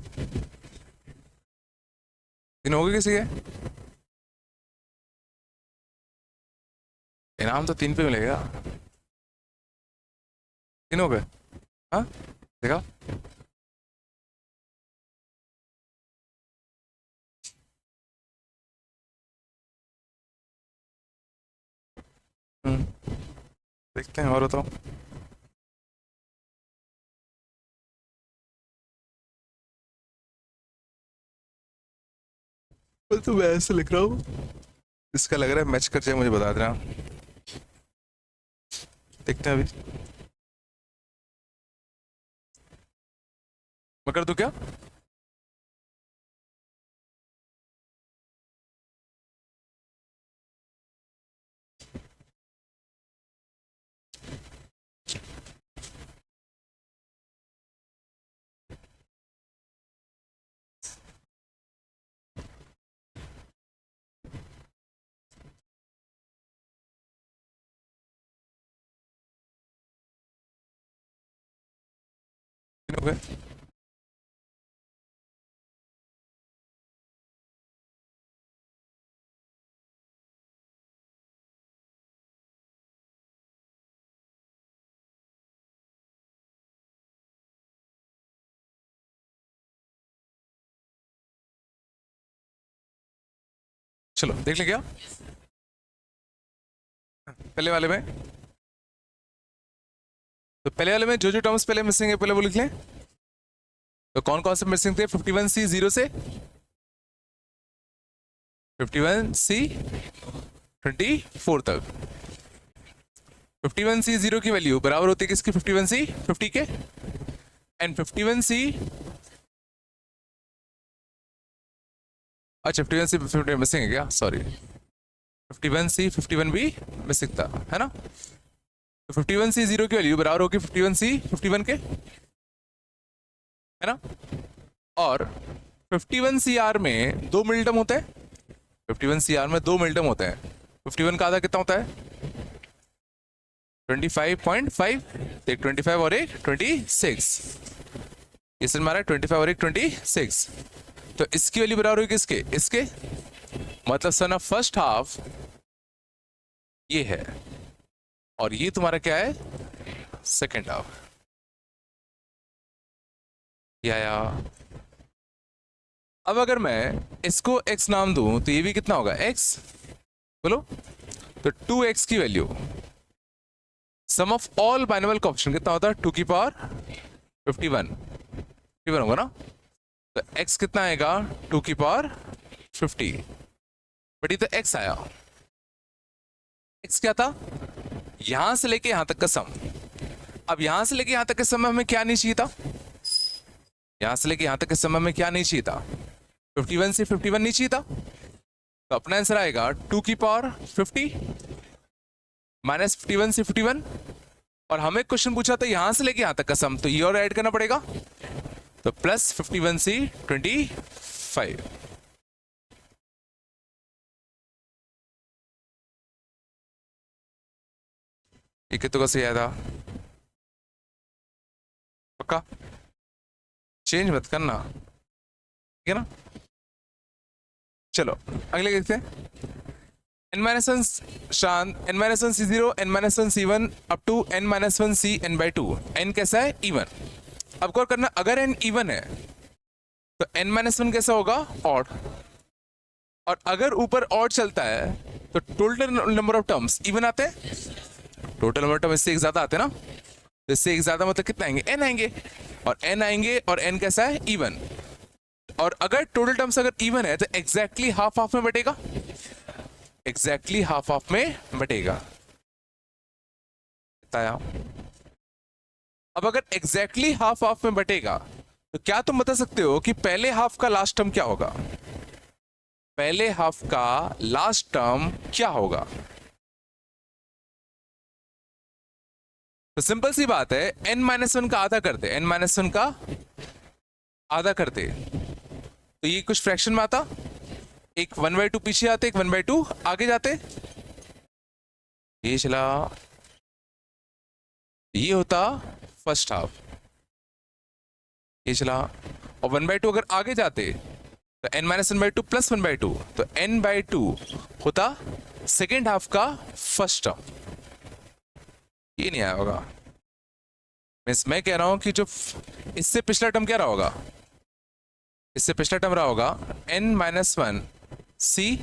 तीन हो गए किसी के? इनाम तो 3 पे मिलेगा। 3 हो गए। हाँ देखा। देखते हैं और बताओ। तो मैं ऐसे लिख रहा हूँ, इसका लग रहा है मैच कर जाए, मुझे बता देना। देखते हैं अभी। मैं कर दूँ क्या? तीन हो गए। चलो देख ले क्या पहले वाले में। तो पहले वाले में जो जो टर्म्स पहले मिसिंग है पहले वो लिख लें। तो कौन कौन से मिसिंग थे? 51C 0 से 51C 24 तक। 51C 0 की वैल्यू बराबर होती है किसकी? 51C 50 के। एंड 51C, अच्छा 51C 51 मिसिंग है क्या? सॉरी, 51C 51B मिसिंग था, है ना? तो 51C 0 की वैल्यू बराबर होगी 51C 51 के, है ना? और 51CR में 2 मिलटर्म होते हैं। 51CR में 2 मिलटर्म होते हैं। 51 का आधा कितना होता है? 25.5। एक 25 और एक 26। इसमें हमारा 25 और एक 26। तो इसकी वैल्यू बराबर होगी किसके? इसके। मतलब सन ऑफ फर्स्ट हाफ ये है, और ये तुम्हारा क्या है? Second half. या अब अगर मैं इसको x नाम दूं तो ये भी कितना होगा? x। बोलो। तो 2x की value sum of all binomial coefficient कितना होता है? 2 की पावर 51। 51 होगा ना? तो x कितना आएगा? 2 की पावर 50। बट ये तो x आया। x क्या था? यहां से लेके यहां तक का सम। अब यहां से लेके यहां तक के समय हमें क्या नहीं चाहिए था? यहां से लेके यहां तक के समय में क्या नहीं चाहिए था? 51 से 51 नहीं चाहिए था। तो अपना आंसर आएगा 2 की पावर 50 माइनस 51 से 51। और हमें क्वेश्चन पूछा था यहां से लेके यहां तक का सम, तो ये और ऐड करना पड़ेगा। तो प्लस 51 से 25। ये कितने का सही आया था? पक्का? चेंज मत करना, ठीक है ना? चलो अगले देखते हैं। n-1 शांत, n-1 c0, n-1 c1 up to n-1 c n/2। n कैसा है? इवन। अब गौर करना, अगर n इवन है तो n-1 कैसा होगा? ऑड। और अगर ऊपर ऑड चलता है तो total number of terms even आते हैं। टोटल नंबर ऑफ टर्म इससे एक ज्यादा आते हैं ना? तो इससे एक ज्यादा मतलब कितना आएंगे? n आएंगे। और n आएंगे, और n कैसा है? इवन। और अगर टोटल टर्म्स अगर इवन है तो एग्जैक्टली हाफ हाफ में बटेगा। एग्जैक्टली हाफ हाफ में बटेगा, बताया। अब अगर एग्जैक्टली हाफ हाफ में बटेगा तो क्या तुम बता सकते हो कि पहले हाफ का लास्ट टर्म क्या होगा? पहले हाफ का लास्ट टर्म क्या होगा? तो सिंपल सी बात है, n-1 का आधा करते, n-1 का आधा करते तो ये कुछ फ्रैक्शन में आता। एक 1/2 पीछे आते, एक 1/2 आगे जाते। ये चला, ये होता फर्स्ट हाफ। ये चला और 1/2 अगर आगे जाते तो n माइनस 1/2 प्लस 1/2, तो n/2 होता सेकेंड हाफ का फर्स्ट टर्म। ये नहीं आया होगा। मैं कह रहा हूं कि जो इससे पिछला टर्म क्या रहा होगा, इससे पिछला टर्म रहा होगा n minus 1 c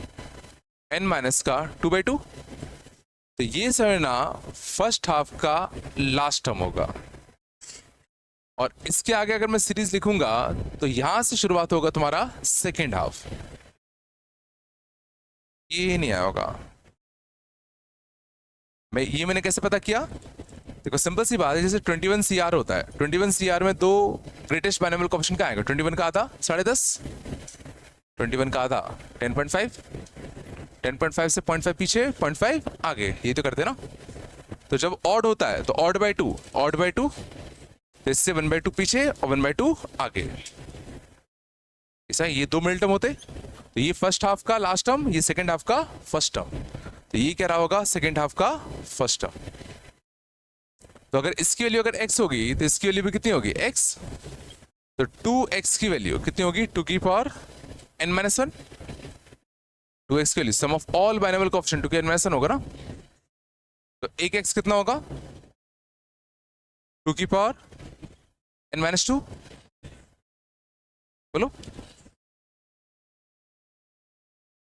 n minus का 2/2। तो ये समझना फर्स्ट हाफ का लास्ट टर्म होगा। और इसके आगे अगर मैं सीरीज लिखूंगा तो यहां से शुरुआत होगा तुम्हारा सेकेंड हाफ। ये नहीं आया होगा। मैंने कैसे पता किया? देखो सिंपल सी बात है, जैसे 21 CR होता है, 21 CR में दो ग्रेटेस्ट बाइनोमियल कोएफिशिएंट का आएगा। 21 का आधा 10.5, 21 का आधा 10.5, 10.5 से 0.5 पीछे 0.5 आगे, ये तो करते ना। तो जब ऑड होता है तो odd by two, odd by two, तो इससे 1/2 पीछे और 1/2 आगे। ऐसा ये दो मिडल टर्म होते, तो ये फर्स्ट हाफ का लास्ट टर्म, ये सेकंड हाफ का फर्स्ट टर्म। तो ये क्या रहा होगा, सेकंड हाफ का फर्स्ट टर्म। तो अगर इसकी वैल्यू अगर x होगी तो इसकी वैल्यू भी कितनी होगी, x। तो 2x की वैल्यू कितनी होगी, 2 की पावर n-1। 2x की value sum of all binomial coefficient 2 की n-1 होगा ना। तो 1x कितना होगा, 2 की पावर n-2। बोलो।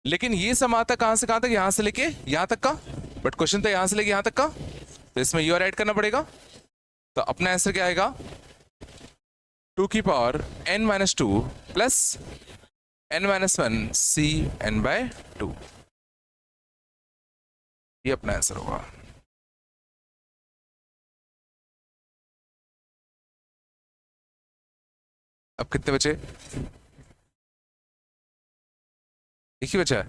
लेकिन ये सम आता कहां से कहां तक, यहां से लेके यहां तक का। बट क्वेश्चन तो यहां से लेके यहां तक का, तो इसमें यू ऐड करना पड़ेगा। तो अपना आंसर क्या आएगा, 2 की power n-2 plus n-1 c n/2। ये अपना आंसर होगा। अब कितने बचे, एक ही बचा है।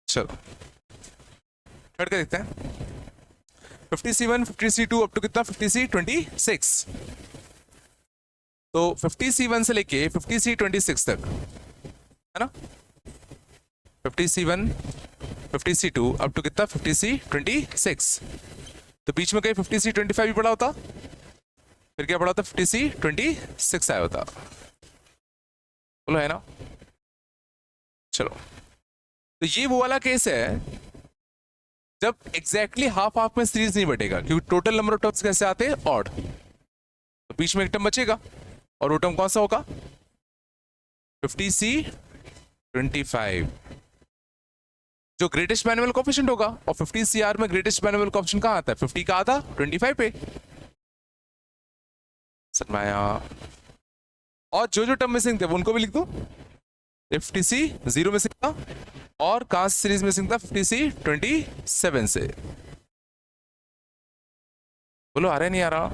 चलो करके देखते हैं। 50C1 50C2 अप टू कितना, 50C26। तो 50C1 से लेके 50C26 तक है ना। 50C1 50C2 अप टू कितना, 50C26। तो बीच में कहीं 50C25 भी पड़ा होता, फिर क्या पड़ा होता, 50C26 आया होता। बोलो है ना। चलो, तो ये वो वाला केस है जब एग्जैक्टली हाफ हाफ में सीरीज नहीं बटेगा, क्योंकि टोटल नंबर ऑफ टर्म्स कैसे आते हैं, ऑड। तो बीच में एक टर्म बचेगा, और वो टर्म कौन सा होगा, 50C25, जो ग्रेटेस्ट बाइनोमियल कोएफिशिएंट होगा। और 50CR में ग्रेटेस्ट बाइनोमियल कोएफिशिएंट कहां आता है, 50 का आधा 25 पे। सरमाया। और जो जो टर्म मिसिंग थे उनको भी लिख दो। 50C0 मिसिंग था, और कहां से सीरीज मिसिंग था, 50C27 से। बोलो आ रहा है नहीं आ रहा।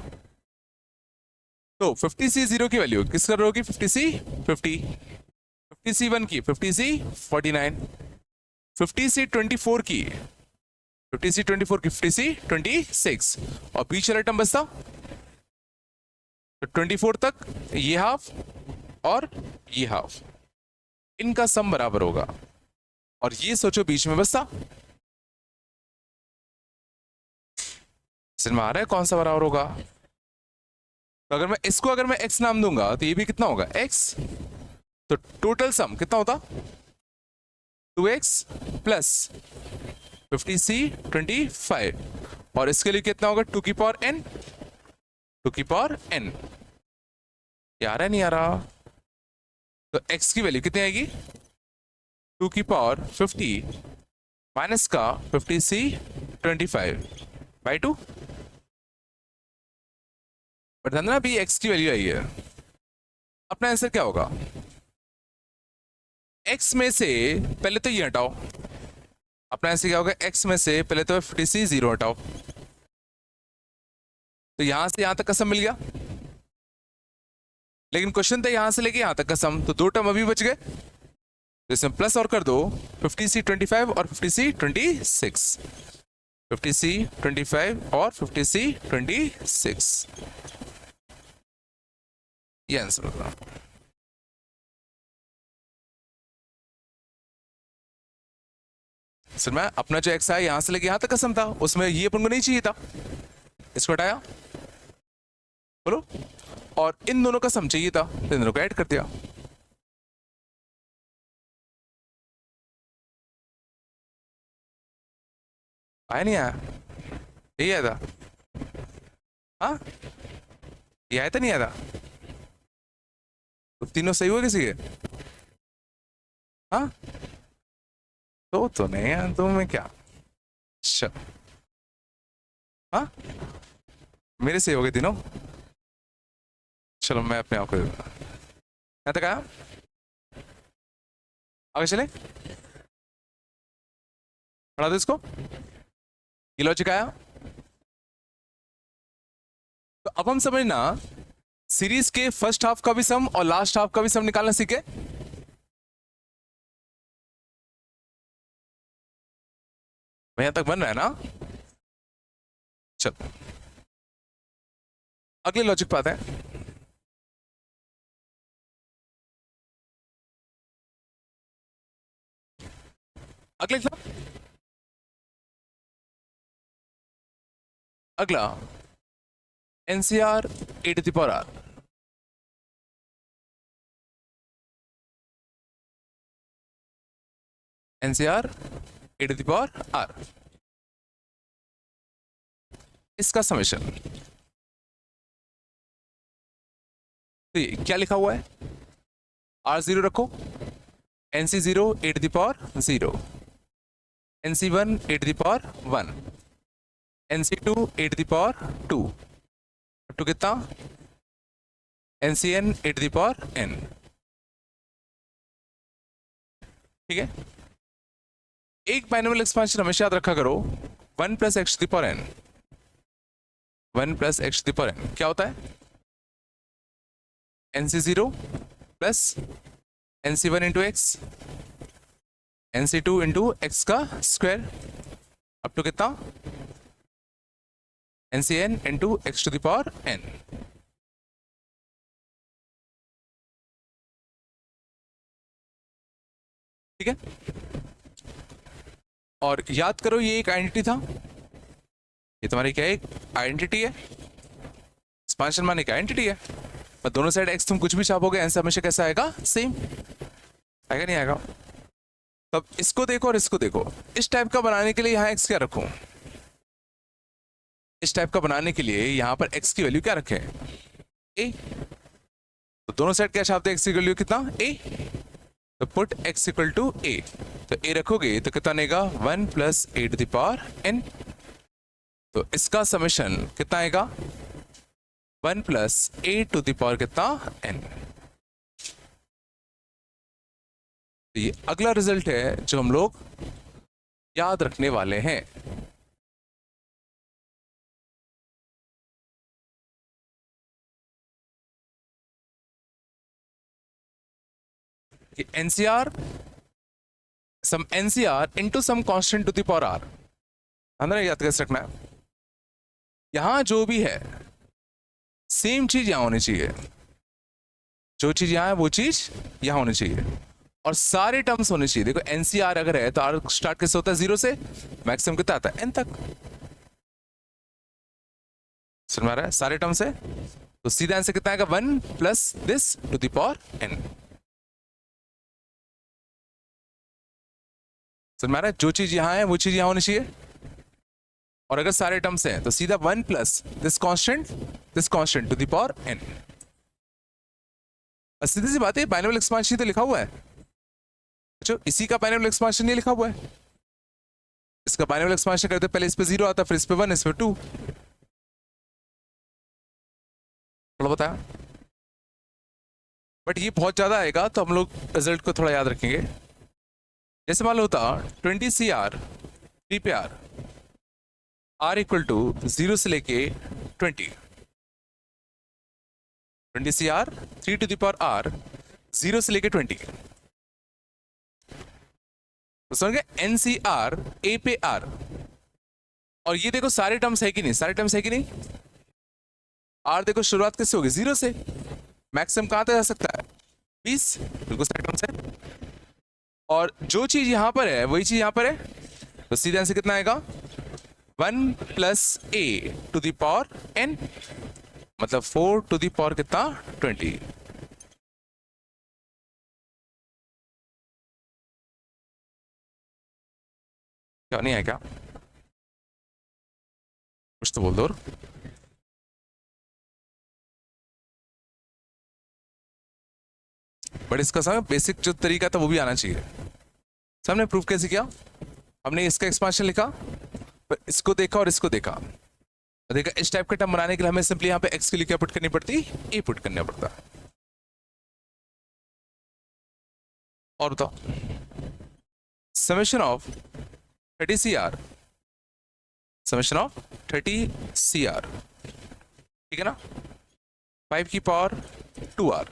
तो 50C0 की वैल्यू किस कर रहे होगी, 50C50, 50C1 की 50C49, 50C24 की 50C26, और बीच वाला टर्म बचता तो 24 तक ये हाफ और ये हाफ, इनका सम बराबर होगा। और ये सोचो बीच में बचता, समझ में आ रहा है कौन सा बराबर होगा। तो अगर मैं इसको x नाम दूंगा तो ये भी कितना होगा, x। तो टोटल सम कितना होता, 2x प्लस 50C25, और इसके लिए कितना होगा, 2 की पावर n, 2 की पावर n। ये आ रहा है नहीं आ रहा। तो x की वैल्यू कितनी आएगी, 2 की पावर 50 माइनस का 50C25/2। बट ध्यान देना अभी x की वैल्यू आई है। अपना आंसर क्या होगा, x में से पहले तो ये हटाओ। अपना आंसर क्या होगा, x में से पहले तो 50C0 हटाओ, तो यहां से यहां तक का सम मिल गया। लेकिन क्वेश्चन था यहां से लेके यहां तक का सम, तो दो टर्म अभी बच गए। तो इसमें प्लस और कर दो, 50C25 और 50C26, 50C25 और 50C26, ये आंसर होगा। सर मैं अपना जो एक्स है यहां से लेके यहां तक का सम था, उसमें ये अपन को नहीं चाहिए था, इसको हटाया। बोलो। और इन दोनों का सम चाहिए था तो इन दोनों को ऐड कर दिया। आया नहीं आया? यही आया था। हाँ, ये आया था नहीं आया था? तो तीनों सही हुए किसी के? हाँ, तो नहीं है तो मैं क्या। अच्छा, हाँ, मेरे सही हो गए तीनों। चलो मैं अपने आप को दूंगा। यहाँ तक आया, आगे चले, पढ़ा दो इसको। ये लॉजिक आया। तो अब हम समझना, सीरीज के फर्स्ट हाफ का भी सम और लास्ट हाफ का भी सम निकालना सीखे। यहां तक बन रहा है ना? चलो अगले लॉजिक पे आते हैं। अगले अगला nCr a to the power r. NCr a to the power r, इसका समेशन। तो ये क्या लिखा हुआ है? आर जीरो रखो, nC zero a to the power zero, nC one a to the power one, nC two a to the power two, two कितना? NCn a to the power n. ठीक है, एक बाइनोमियल एक्सपेंशन हमेशा याद रखा करो, one plus x to the power n. One plus x to the power n क्या होता है? N c zero plus n c one into x, n c two into x का स्क्वायर, अप टू कितना? N c n into x to the power n. ठीक है, और याद करो ये एक आइडेंटिटी था, ये तुम्हारी क्या एक आइडेंटिटी है, एक्सपांशन माने एक आइडेंटिटी है। पर दोनों साइड एक्स तुम कुछ भी छापोगे आंसर हमेशा कैसा आएगा? सेम आएगा, नहीं आएगा? तब इसको देखो और इसको देखो, इस टाइप का बनाने के लिए यहाँ एक्स क्या रखूं? इस टाइप का बनाने के लिए यहाँ पर एक्स की वैल्यू क्या रखें? ए। तो दोनों साइड क्या छापते हैं? एक्स की वैल्यू कितना? ए। तो put x equal to a, तो ए रखोगे तो कितना आएगा? One plus a to the power n. तो इसका समेशन कितना आएगा? One plus a to the power कितना? एन। तो ये अगला रिजल्ट है जो हम लोग याद रखने वाले हैं। कि n c r sum n c r into some constant to the power r. अंदर याद कैसे रखना है? यहां जो भी है सेम चीज यहां होनी चाहिए, जो चीज यहां है वो चीज यहां होनी चाहिए, और सारे टर्म्स होने चाहिए। देखो एनसीआर अगर है तो आर स्टार्ट कैसे होता है? जीरो से, मैक्सिमम कितना आता है? एन तक। समझ में आ रहा है? सारे टर्म्स है तो सीधा आंसर कितना आएगा? One plus this to the power n. समझ में आ रहा है? जो चीज यहां है वो चीज यहां होनी चाहिए, और अगर सारे टर्म्स हैं तो सीधा one plus this constant to the power n. सीधी सी बात है, बाइनोमियल एक्सपांशन तो लिखा हुआ है। अच्छा, इसी का बाइनोमियल एक्सपांशन नहीं लिखा हुआ है। इसका बाइनोमियल एक्सपांशन करते पहले इस पे जीरो आता, फिर इस पे वन, इस पे टू। थोड़ा बताया, बट ये बहुत ज्यादा आएगा तो हम लोग रिजल्ट को थोड़ा याद रखेंगे। जैसे मान लो होता 20 सी आर 3 पे r, r equal to zero से लेके 20 c r 3 to the power r, zero से लेके 20। तो समझ गए? एन सी आर ए पे आर, और ये देखो सारे टर्म्स है कि नहीं? सारे टर्म्स है कि नहीं? आर देखो शुरुआत कैसे होगी? जीरो से, मैक्सिमम कहां तक जा सकता है? 20। बिल्कुल सारे टर्म्स है, और जो चीज यहां पर है वही चीज यहां पर है, तो सीधा आंसर कितना आएगा? One plus a to the power n. मतलब 4 टू द पावर कितना 20। क्या नहीं है क्या? कुछ तो बोल दो। बट इसका सब बेसिक जो तरीका था वो भी आना चाहिए। सर हमने प्रूफ कैसे किया? हमने इसका एक्सपांशन लिखा, पर इसको देखा और इसको देखा, और देखा इस टाइप का टर्म बनाने के लिए हमें सिंपली यहाँ पे एक्स की क्या पुट करनी पड़ती, ए पुट करना पड़ता। और बताओ, summation of 30 c r, summation of 30 c r, ठीक है ना, 5 की power 2 r,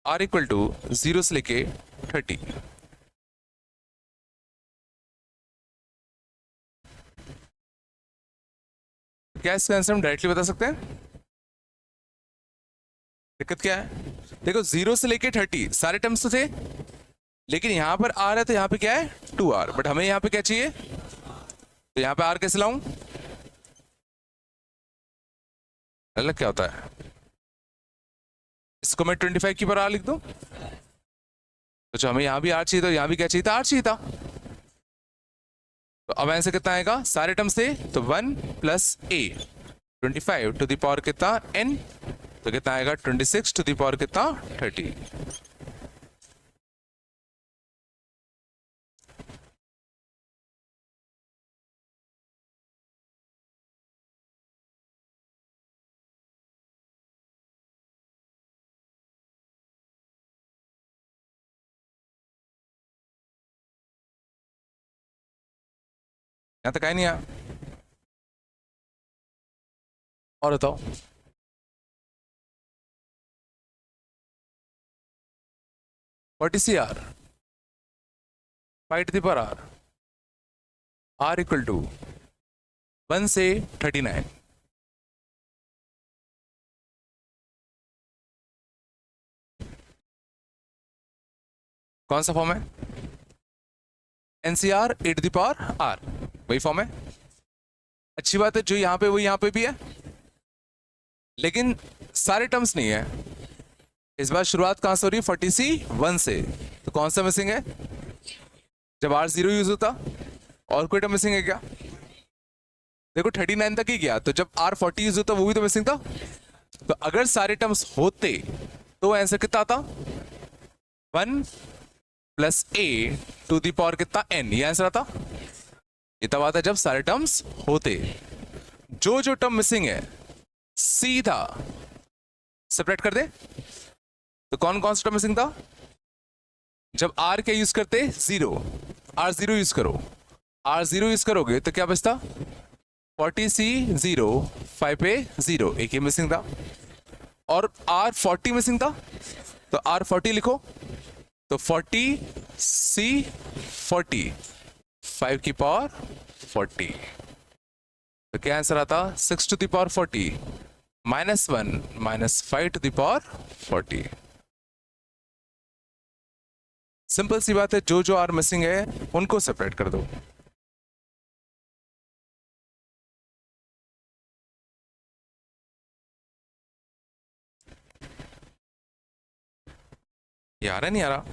r equal to 0 से लेके 30। क्या इसका आंसर हम डायरेक्टली बता सकते हैं? दिक्कत क्या है? देखो 0 से लेके 30 सारे टर्म्स तो थे, लेकिन यहां पर आर है तो यहां पे क्या है 2r, बट हमें यहां पे क्या चाहिए, तो यहां पे आर कैसे लाऊं? अलग क्या होता है? इसको मैं 25 की पर आर लिख दूं, तो जो हमें यहां भी आर चाहिए तो यहां भी क्या चाहिए था, आर चाहिए था। तो अब आंसर कितना आएगा, सारे टर्म्स थे तो 1 प्लस ए, 25 टू द पावर कितना n, तो कितना आएगा 26 टू द पावर कितना 30। यहां तक आया नहीं आया? और बताओ, what is r, 5 to the power r, r equal to 1 से 39। कौन सा फॉर्म है? N c r a to the power r, वही फॉर्म है। अच्छी बात है, जो यहां पे वो यहां पे भी है, लेकिन सारे टर्म्स नहीं है। इस बार शुरुआत कहां से हो रही है, 40C1 से, तो कौन सा मिसिंग है? जब आर 0 यूज होता, और कोई टर्म मिसिंग है क्या? देखो 39 तक ही गया, तो जब आर 40 यूज होता वो भी तो मिसिंग था। तो अगर सारे टर्म्स होते तो आंसर कितना आता, 1 plus a to the power कितना n, ये आंसर आता। ये तब आता जब सारे टर्म्स होते। जो जो टर्म मिसिंग है सीधा सेपरेट कर दे। तो कौन कौन सा टर्म मिसिंग था? जब आर क्या यूज करते, 0, आर 0 यूज करो, आर 0 यूज करोगे तो क्या बचता, 40C0, 5 पे 0, एक ही मिसिंग था। और आर 40 मिसिंग था, तो आर 40 लिखो, तो 40C40, 5 की पावर 40, तो क्या आंसर आता, 6 to the power 40 minus 1 minus 5 to the power 40। Simple सी बात है, जो जो आर मिसिंग है उनको सेपरेट कर दो। ये आ रहा नहीं आ रहा?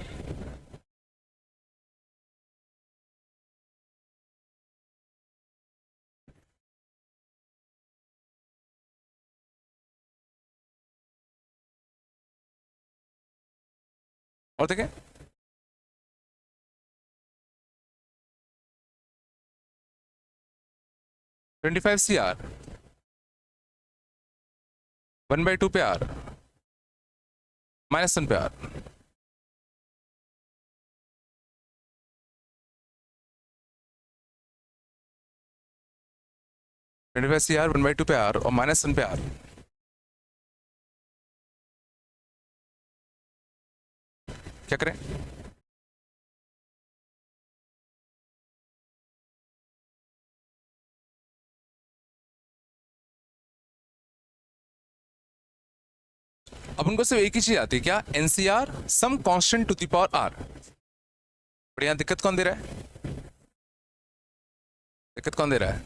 और देखें, ट्वेंटी फाइव सी आर, 1/2 पे आर, -1 पे r, twenty five c r 1/2 पे आर और -1 पे आर। क्या करें? अब उनको सिर्फ एक ही चीज आती है, क्या, n c r some constant to the power r. पर यहां दिक्कत कौन दे रहा है? दिक्कत कौन दे रहा है?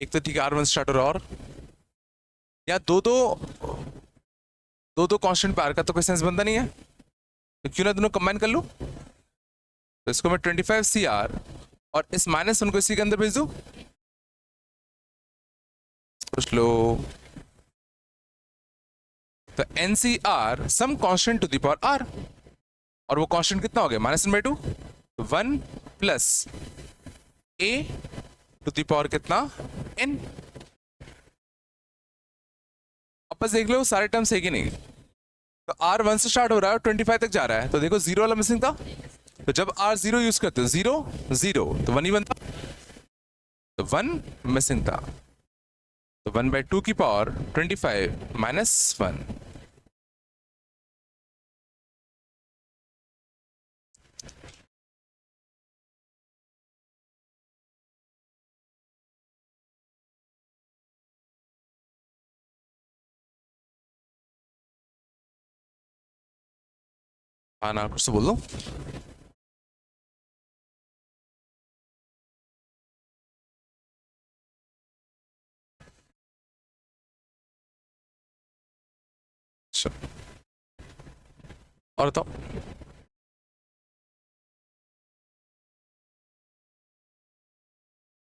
एक तो ठीक है, R1 स्टार्टर और या दो दो कांस्टेंट पे आर का तो कोई सेंस बनता नहीं है, तो क्यों ना दोनों कंबाइन कर लूं। तो इसको मैं 25 CR और इस -1 को इसी के अंदर भेज दूं। सोच लो। तो NCR some constant to the power R, और वो कांस्टेंट कितना हो गया -1/2, 1 plus A to the power कितना N। वापस देख लो सारे टर्म्स है कि नहीं। तो R 1 से स्टार्ट हो रहा है और 25 तक जा रहा है, तो देखो 0 वाला मिसिंग था। तो जब R 0 यूज करते हो 0 0 तो 1 ही बनता, तो 1 मिसिंग था। तो 1/2 की पावर 25 -1। हाँ ना, कुछ तो बोल दो। अच्छा, और तो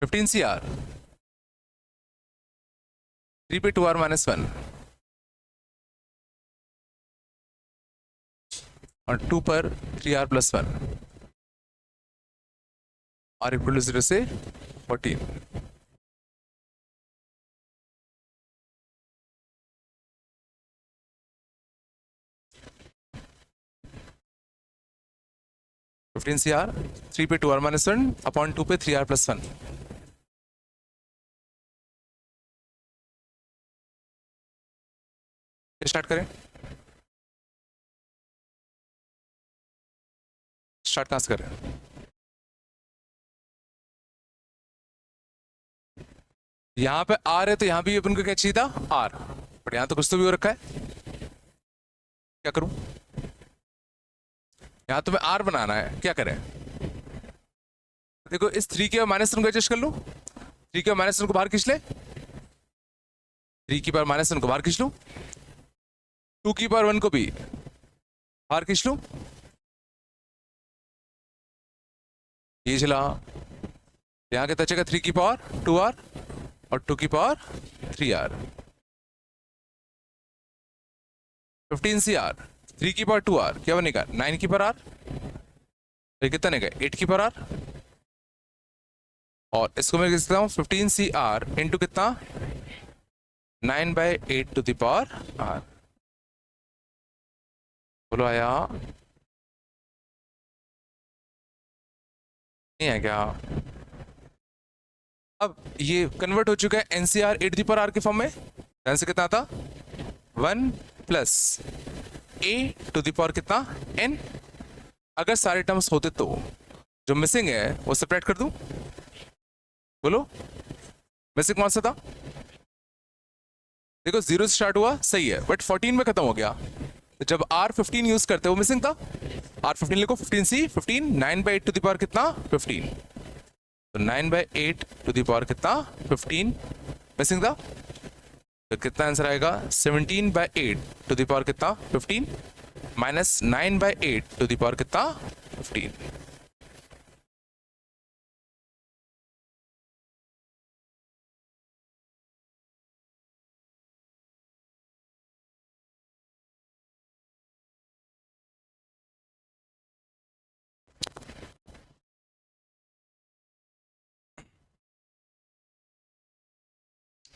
15 CR 3 पे 2R -1 और 2 पर 3R + 1, R = 0 से 14। फिफ्टीन CR 3 पे 2R -1 अपॉन 2 पे 3R + 1। स्टार्ट करें, स्टार्ट कहाँ से करें। यहाँ पे R है तो यहाँ भी अपन को क्या चाहिए था R, बट यहाँ तो कुछ तो भी हो रखा है, क्या करूं। यहाँ तो मैं R बनाना है, क्या करें। देखो इस 3 के -1 को एडजस्ट कर लूं, 3 के -1 को बाहर खींच ले, 3 की पावर -1 को बाहर खींच लूं, 2 की पावर 1 को भी बाहर खींच लूं, ये चला। यहाँ के बचेगा 3 की पावर 2R और 2 की पावर 3R। 15 CR 3 की पावर 2R क्या बनेगा 9 की पावर R, ये कितना बनेगा 8 की पावर R। और इसको मैं लिख सकता हूँ 15 CR इंटू कितना 9/8 टू द पावर R। बोलो आया, नहीं है क्या। अब ये कन्वर्ट हो चुका है NCR 8 द पावर R के फॉर्म में। ध्यान से कितना था 1 plus A to the power कितना N। अगर सारे टर्म्स होते तो जो मिसिंग है वो सेपरेट कर दूं। बोलो मिसिंग कौन सा था। देखो 0 से स्टार्ट हुआ सही है, बट 14 में खत्म हो गया। तो जब R15 यूज करते वो मिसिंग था। R15 लिखो 15C 15 9/8 टू द पावर कितना 15। तो 9/8 टू द पावर कितना 15 मिसिंग था। तो कितना आंसर आएगा 17/8 टू द पावर कितना 15 माइनस 9/8 टू द पावर कितना 15।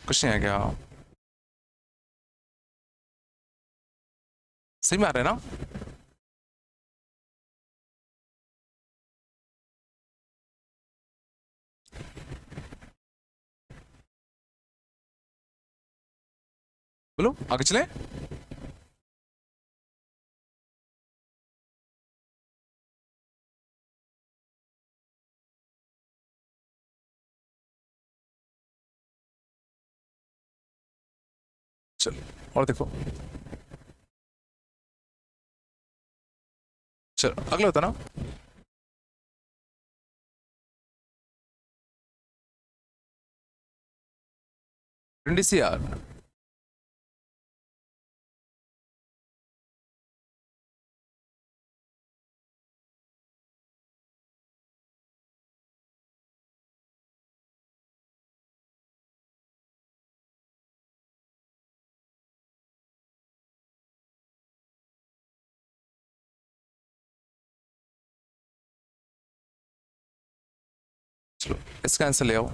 कुछ नहीं है क्या, सही में आ रहा है ना। बोलो आगे चले। चलो और देखो, चलो अगला होता ना। NDCR चलो इसका आंसर ले आओ।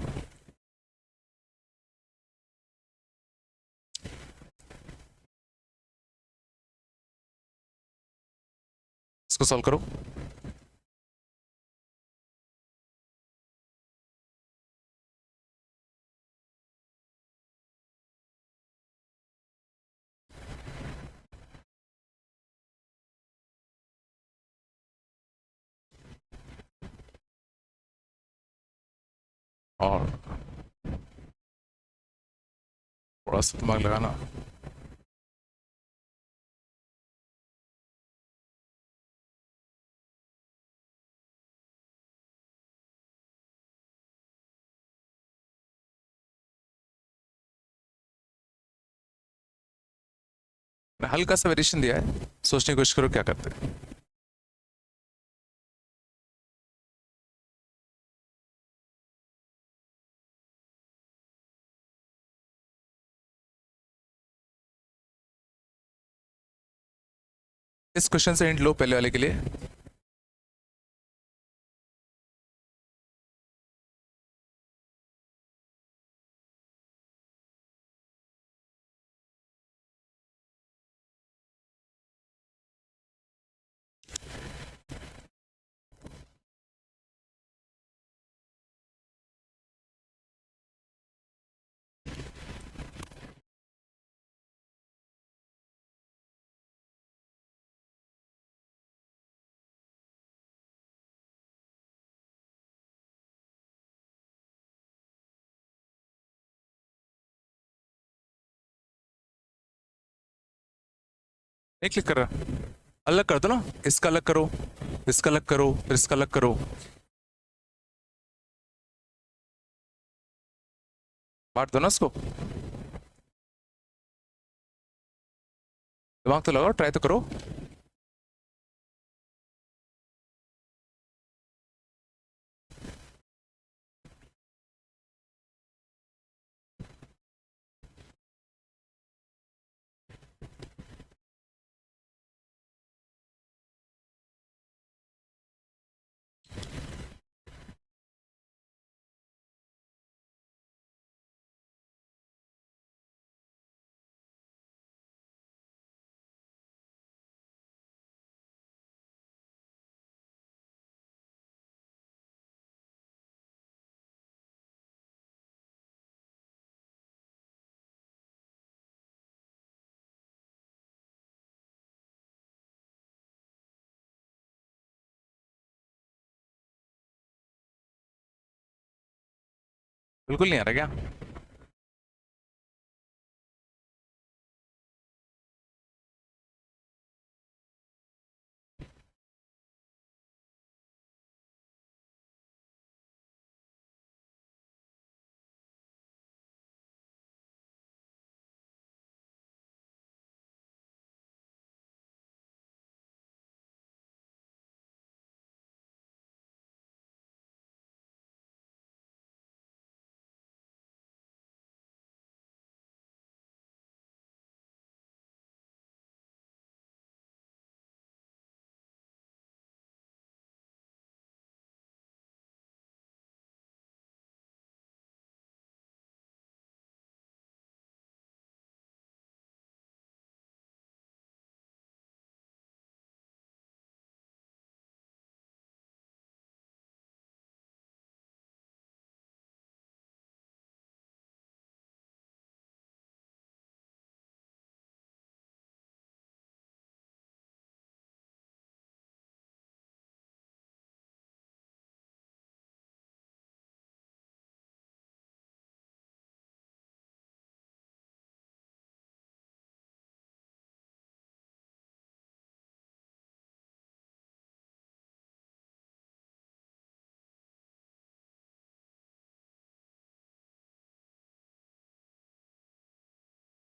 इसको सॉल्व करो। और थोड़ा सा दिमाग लगाना। हल्का सा वेरिएशन दिया है, सोचने की कोशिश करो क्या करते हैं। इस क्वेश्चन से हिंट लो पहले वाले के लिए। नहीं क्लिक कर रहा, अलग कर दो ना, इसका अलग करो, इसका अलग करो, फिर इसका अलग करो, बांट दो ना उसको। दिमाग तो लगाओ, ट्राई तो करो। बिल्कुल नहीं आ रहा क्या?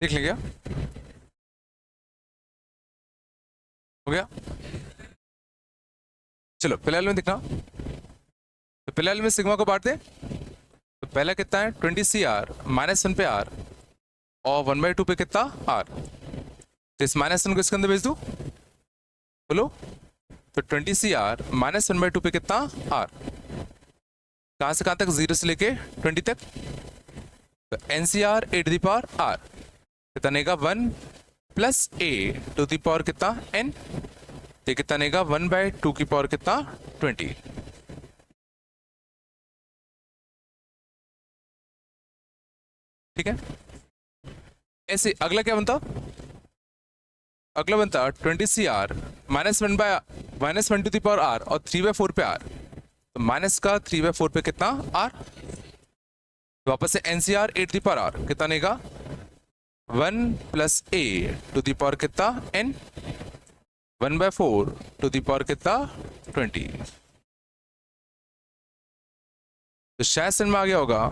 देख लिया? हो गया? चलो फिलहाल में दिखा, तो फिलहाल में सिग्मा को बांट दे। तो पहला कितना है 20 CR -1 पे R, और 1/2 पे कितना R। तो इस -1 को इसके अंदर भेज दूं, बोलो। तो 20 CR -1/2 पे कितना R, कहाँ से कहाँ तक, 0 से लेके 20 तक। तो NCR a to the power r कितना नेगा 1 plus a to the power कितना n, ये कितना नेगा 1/2 की पावर कितना 20। ठीक है, ऐसे अगला क्या बनता, अगला बनता 20CR -1 to the power r और 3/4 पे r, तो माइनस का 3/4 पे कितना r, तो वापस से NCR a to the power r कितना नेगा 1 plus a to the power कितना n, 1/4 to the power कितना 20। तो शायद समझ में आ गया होगा।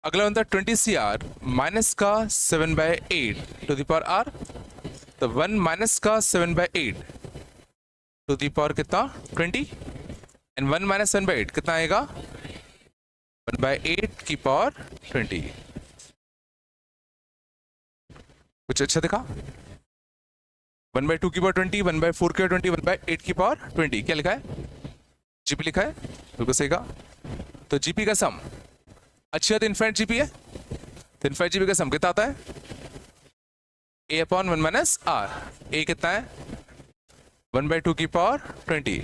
अगला बनता 20CR माइनस का 7/8 to the power r, तो 1 माइनस का 7/8 to the power कितना 20, एंड 1 माइनस 7/8 कितना आएगा 1/8 की पावर 20। कुछ अच्छा दिखा, 1/2 की पावर 20, 1/4 की पावर 20, 1/8 की पावर 20। क्या लिखा है, जीपी लिखा है, बिल्कुल सही कहा। तो जीपी का सम अच्छी है, तो इनफाइनाइट जीपी है, तो इनफाइनाइट जीपी का सम कितना आता है a/1 माइनस r। a कितना है 1/2 की पावर 20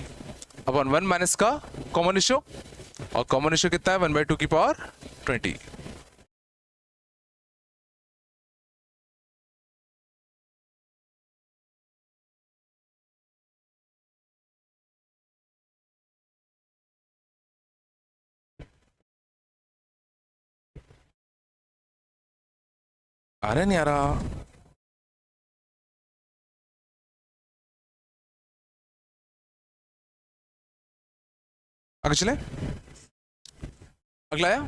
अपॉन 1 माइनस का कॉमन रेशियो, और कॉमन रेशियो कितना है 1/2 की पावर 20। आ रहा नहीं आ रहा, आगे चले, अगला आया,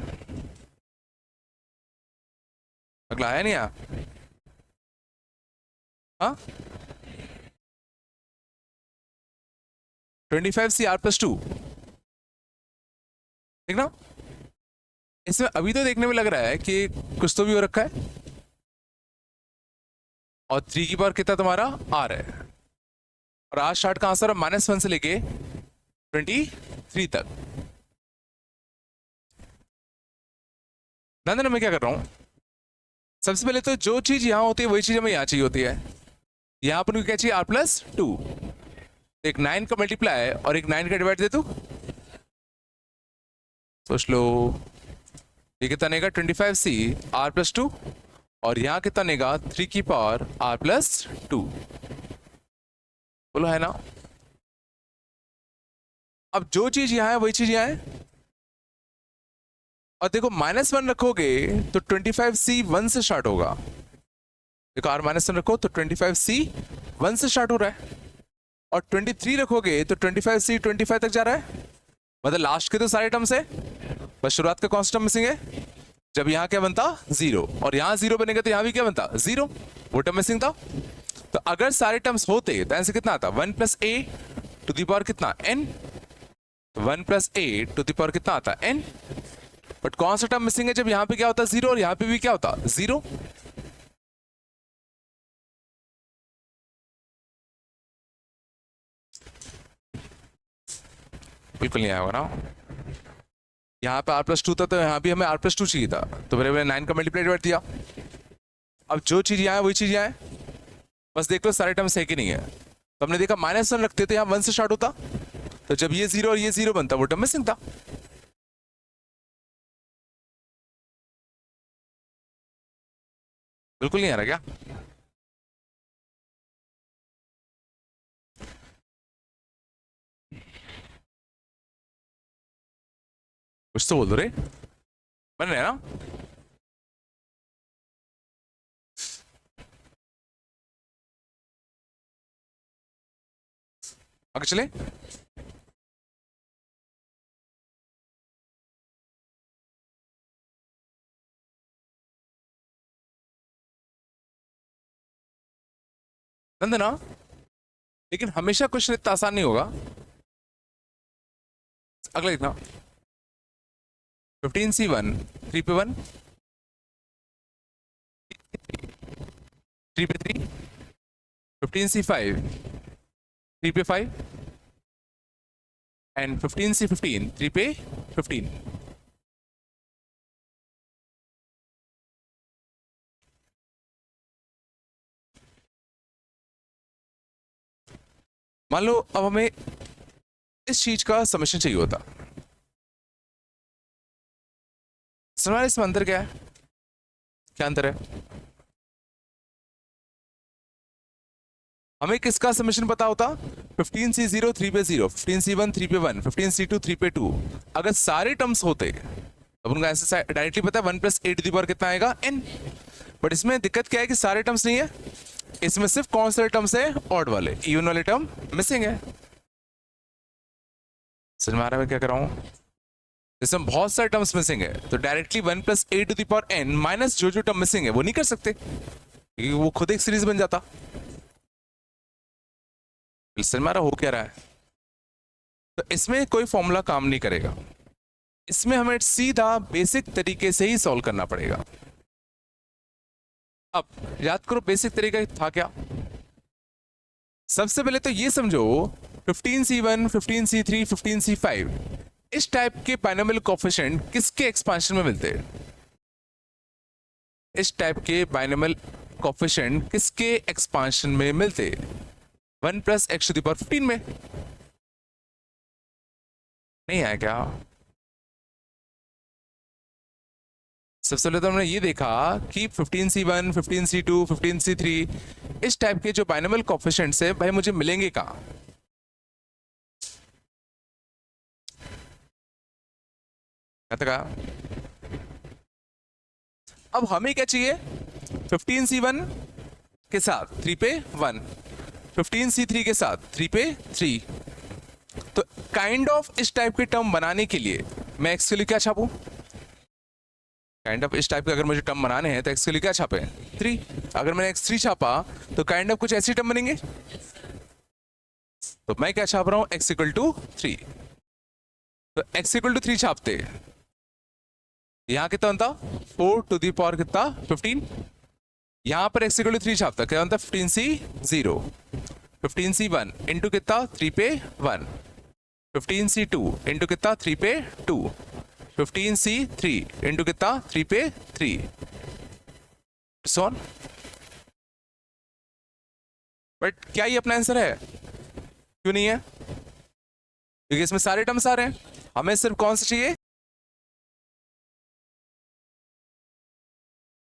अगला आया नहीं आया, हाँ 25CR+2, ठीक ना। इसमें अभी तो देखने में लग रहा है कि कुछ तो भी हो रखा है, और 3 की पावर कितना तुम्हारा r है, और r स्टार्ट कहां से, -1 से लेके 23 तक। ध्यान देना मैं क्या कर रहा हूं, सबसे पहले तो जो चीज यहां होती है वही चीज हमें यहां चाहिए होती है। यहां पर क्या चाहिए r+2, एक 9 का मल्टीप्लाई और एक 9 का डिवाइड दे दो, सोच लो ये कितना नेगा 25CR+2, और यहां कितना नेगा 3 की पावर r+2, बोलो है ना। अब जो चीज यहां है वही चीज यहां है, और देखो -1 रखोगे तो 25C 1 से स्टार्ट होगा, देखो r-1 रखो तो 25C 1 से स्टार्ट हो रहा है, और 23 रखोगे तो 25C 25 तक जा रहा है, मतलब लास्ट के तो सारे टर्म्स है, बस शुरुआत का कौन सा टर्म मिसिंग है, जब यहाँ क्या बनता 0, और यहाँ 0 बनेगा तो यहाँ भी क्या बनता 0, वो टर्म मिसिंग था। तो अगर सारे टर्म्स होते तो आंसर कितना आता 1 + a टू द पावर कितना n, 1 + a to the power कितना आता n, बट कौन सा टर्म मिसिंग है, जब यहाँ पे क्या होता 0 और यहाँ पे भी क्या होता 0। बिल्कुल नहीं आया होगा ना, यहाँ पे r+2 था तो यहाँ भी हमें r+2 चाहिए था, तो मेरे 9 का मल्टीप्लाई डिवाइड दिया। अब जो चीज यहाँ है वही चीज यहाँ है, बस देख लो सारे टर्म्स है कि नहीं है। तो हमने देखा -1 रखते तो यहाँ 1 से स्टार्ट होता, तो जब ये 0 और ये 0 बनता वो टर्म मिसिंग था। बिल्कुल नहीं आ रहा क्या, कुछ तो बोल दो रे, बन रहे हैं ना। आगे चले, ना, लेकिन हमेशा क्वेश्चन इतना आसान नहीं होगा। अगला लिखना 15C1 3 पे 1, 3 पे 3, 15C5 3 पे 5, एंड 15C15 3 पे 15। मान लो अब हमें इस चीज का समेशन चाहिए होता, समझ इसमें अंतर क्या है, क्या अंतर है? हमें किसका समेशन पता होता? 15C0 3 पे 0, 15C1 3 पे 1, 15C2 3 पे 2। अगर सारे टर्म्स होते अब उनका ऐसे डायरेक्टली पता है 1 + a⁴ कितना आएगा n। बट इसमें दिक्कत क्या है कि सारे टर्म्स नहीं है, इसमें सिर्फ कौन से टर्म्स है? ऑड वाले, इवन वाले टर्म मिसिंग है। समझ में आ रहा है मैं क्या कर रहा हूँ? इसमें बहुत सारे टर्म्स मिसिंग है, तो डायरेक्टली 1 + a⁴n माइनस जो जो टर्म मिसिंग है वो नहीं कर सकते, क्योंकि वो खुद एक सीरीज बन जाता। समझ में आ रहा हो क्या रहा है? तो इसमें कोई फॉर्मूला काम नहीं करेगा, इसमें हमें सीधा बेसिक तरीके से ही सॉल्व करना पड़ेगा। अब याद करो बेसिक तरीका था क्या? सबसे पहले तो ये समझो 15C1, 15C3, 15C5 इस टाइप के बाइनोमियल कोएफिशिएंट किसके एक्सपांशन में मिलते हैं? इस टाइप के बाइनोमियल कोएफिशिएंट किसके एक्सपांशन में मिलते? 1 + x⁵15 में। नहीं आया क्या? सबसे पहले तो हमने ये देखा कि 15C1, 15C2, 15C3 इस टाइप के जो बाइनोमियल कोएफिशिएंट्स है भाई मुझे मिलेंगे कहाँ? अब हमें क्या चाहिए? 15C1 के साथ 3 पे 1, 15C3 के साथ 3 पे 3। तो काइंड ऑफ इस टाइप के टर्म बनाने के लिए मैं एक्स के लिए क्या छापूं? काइंड ऑफ इस टाइप के अगर मुझे टर्म बनाने हैं तो एक्स के लिए क्या छापे? 3। अगर मैंने x3 छापा तो काइंड ऑफ कुछ ऐसे टर्म बनेंगे, तो मैं क्या छाप रहा हूं? x = 3। तो x = 3 छापते यहां कितना बनता? 4 कितना? 15। यहां पर x = 3 छापता क्या बनता? 15C0, 15C1 इंटू कितना? 3 पे 1, 15C2 इंटू कितना? 3 पे 2, 15C3 इंटू कितना? 3 पे 3 सोन। बट क्या ये अपना आंसर है? क्यों नहीं है? क्योंकि इसमें सारे टर्म्स आ रहे हैं, हमें सिर्फ कौन सा चाहिए?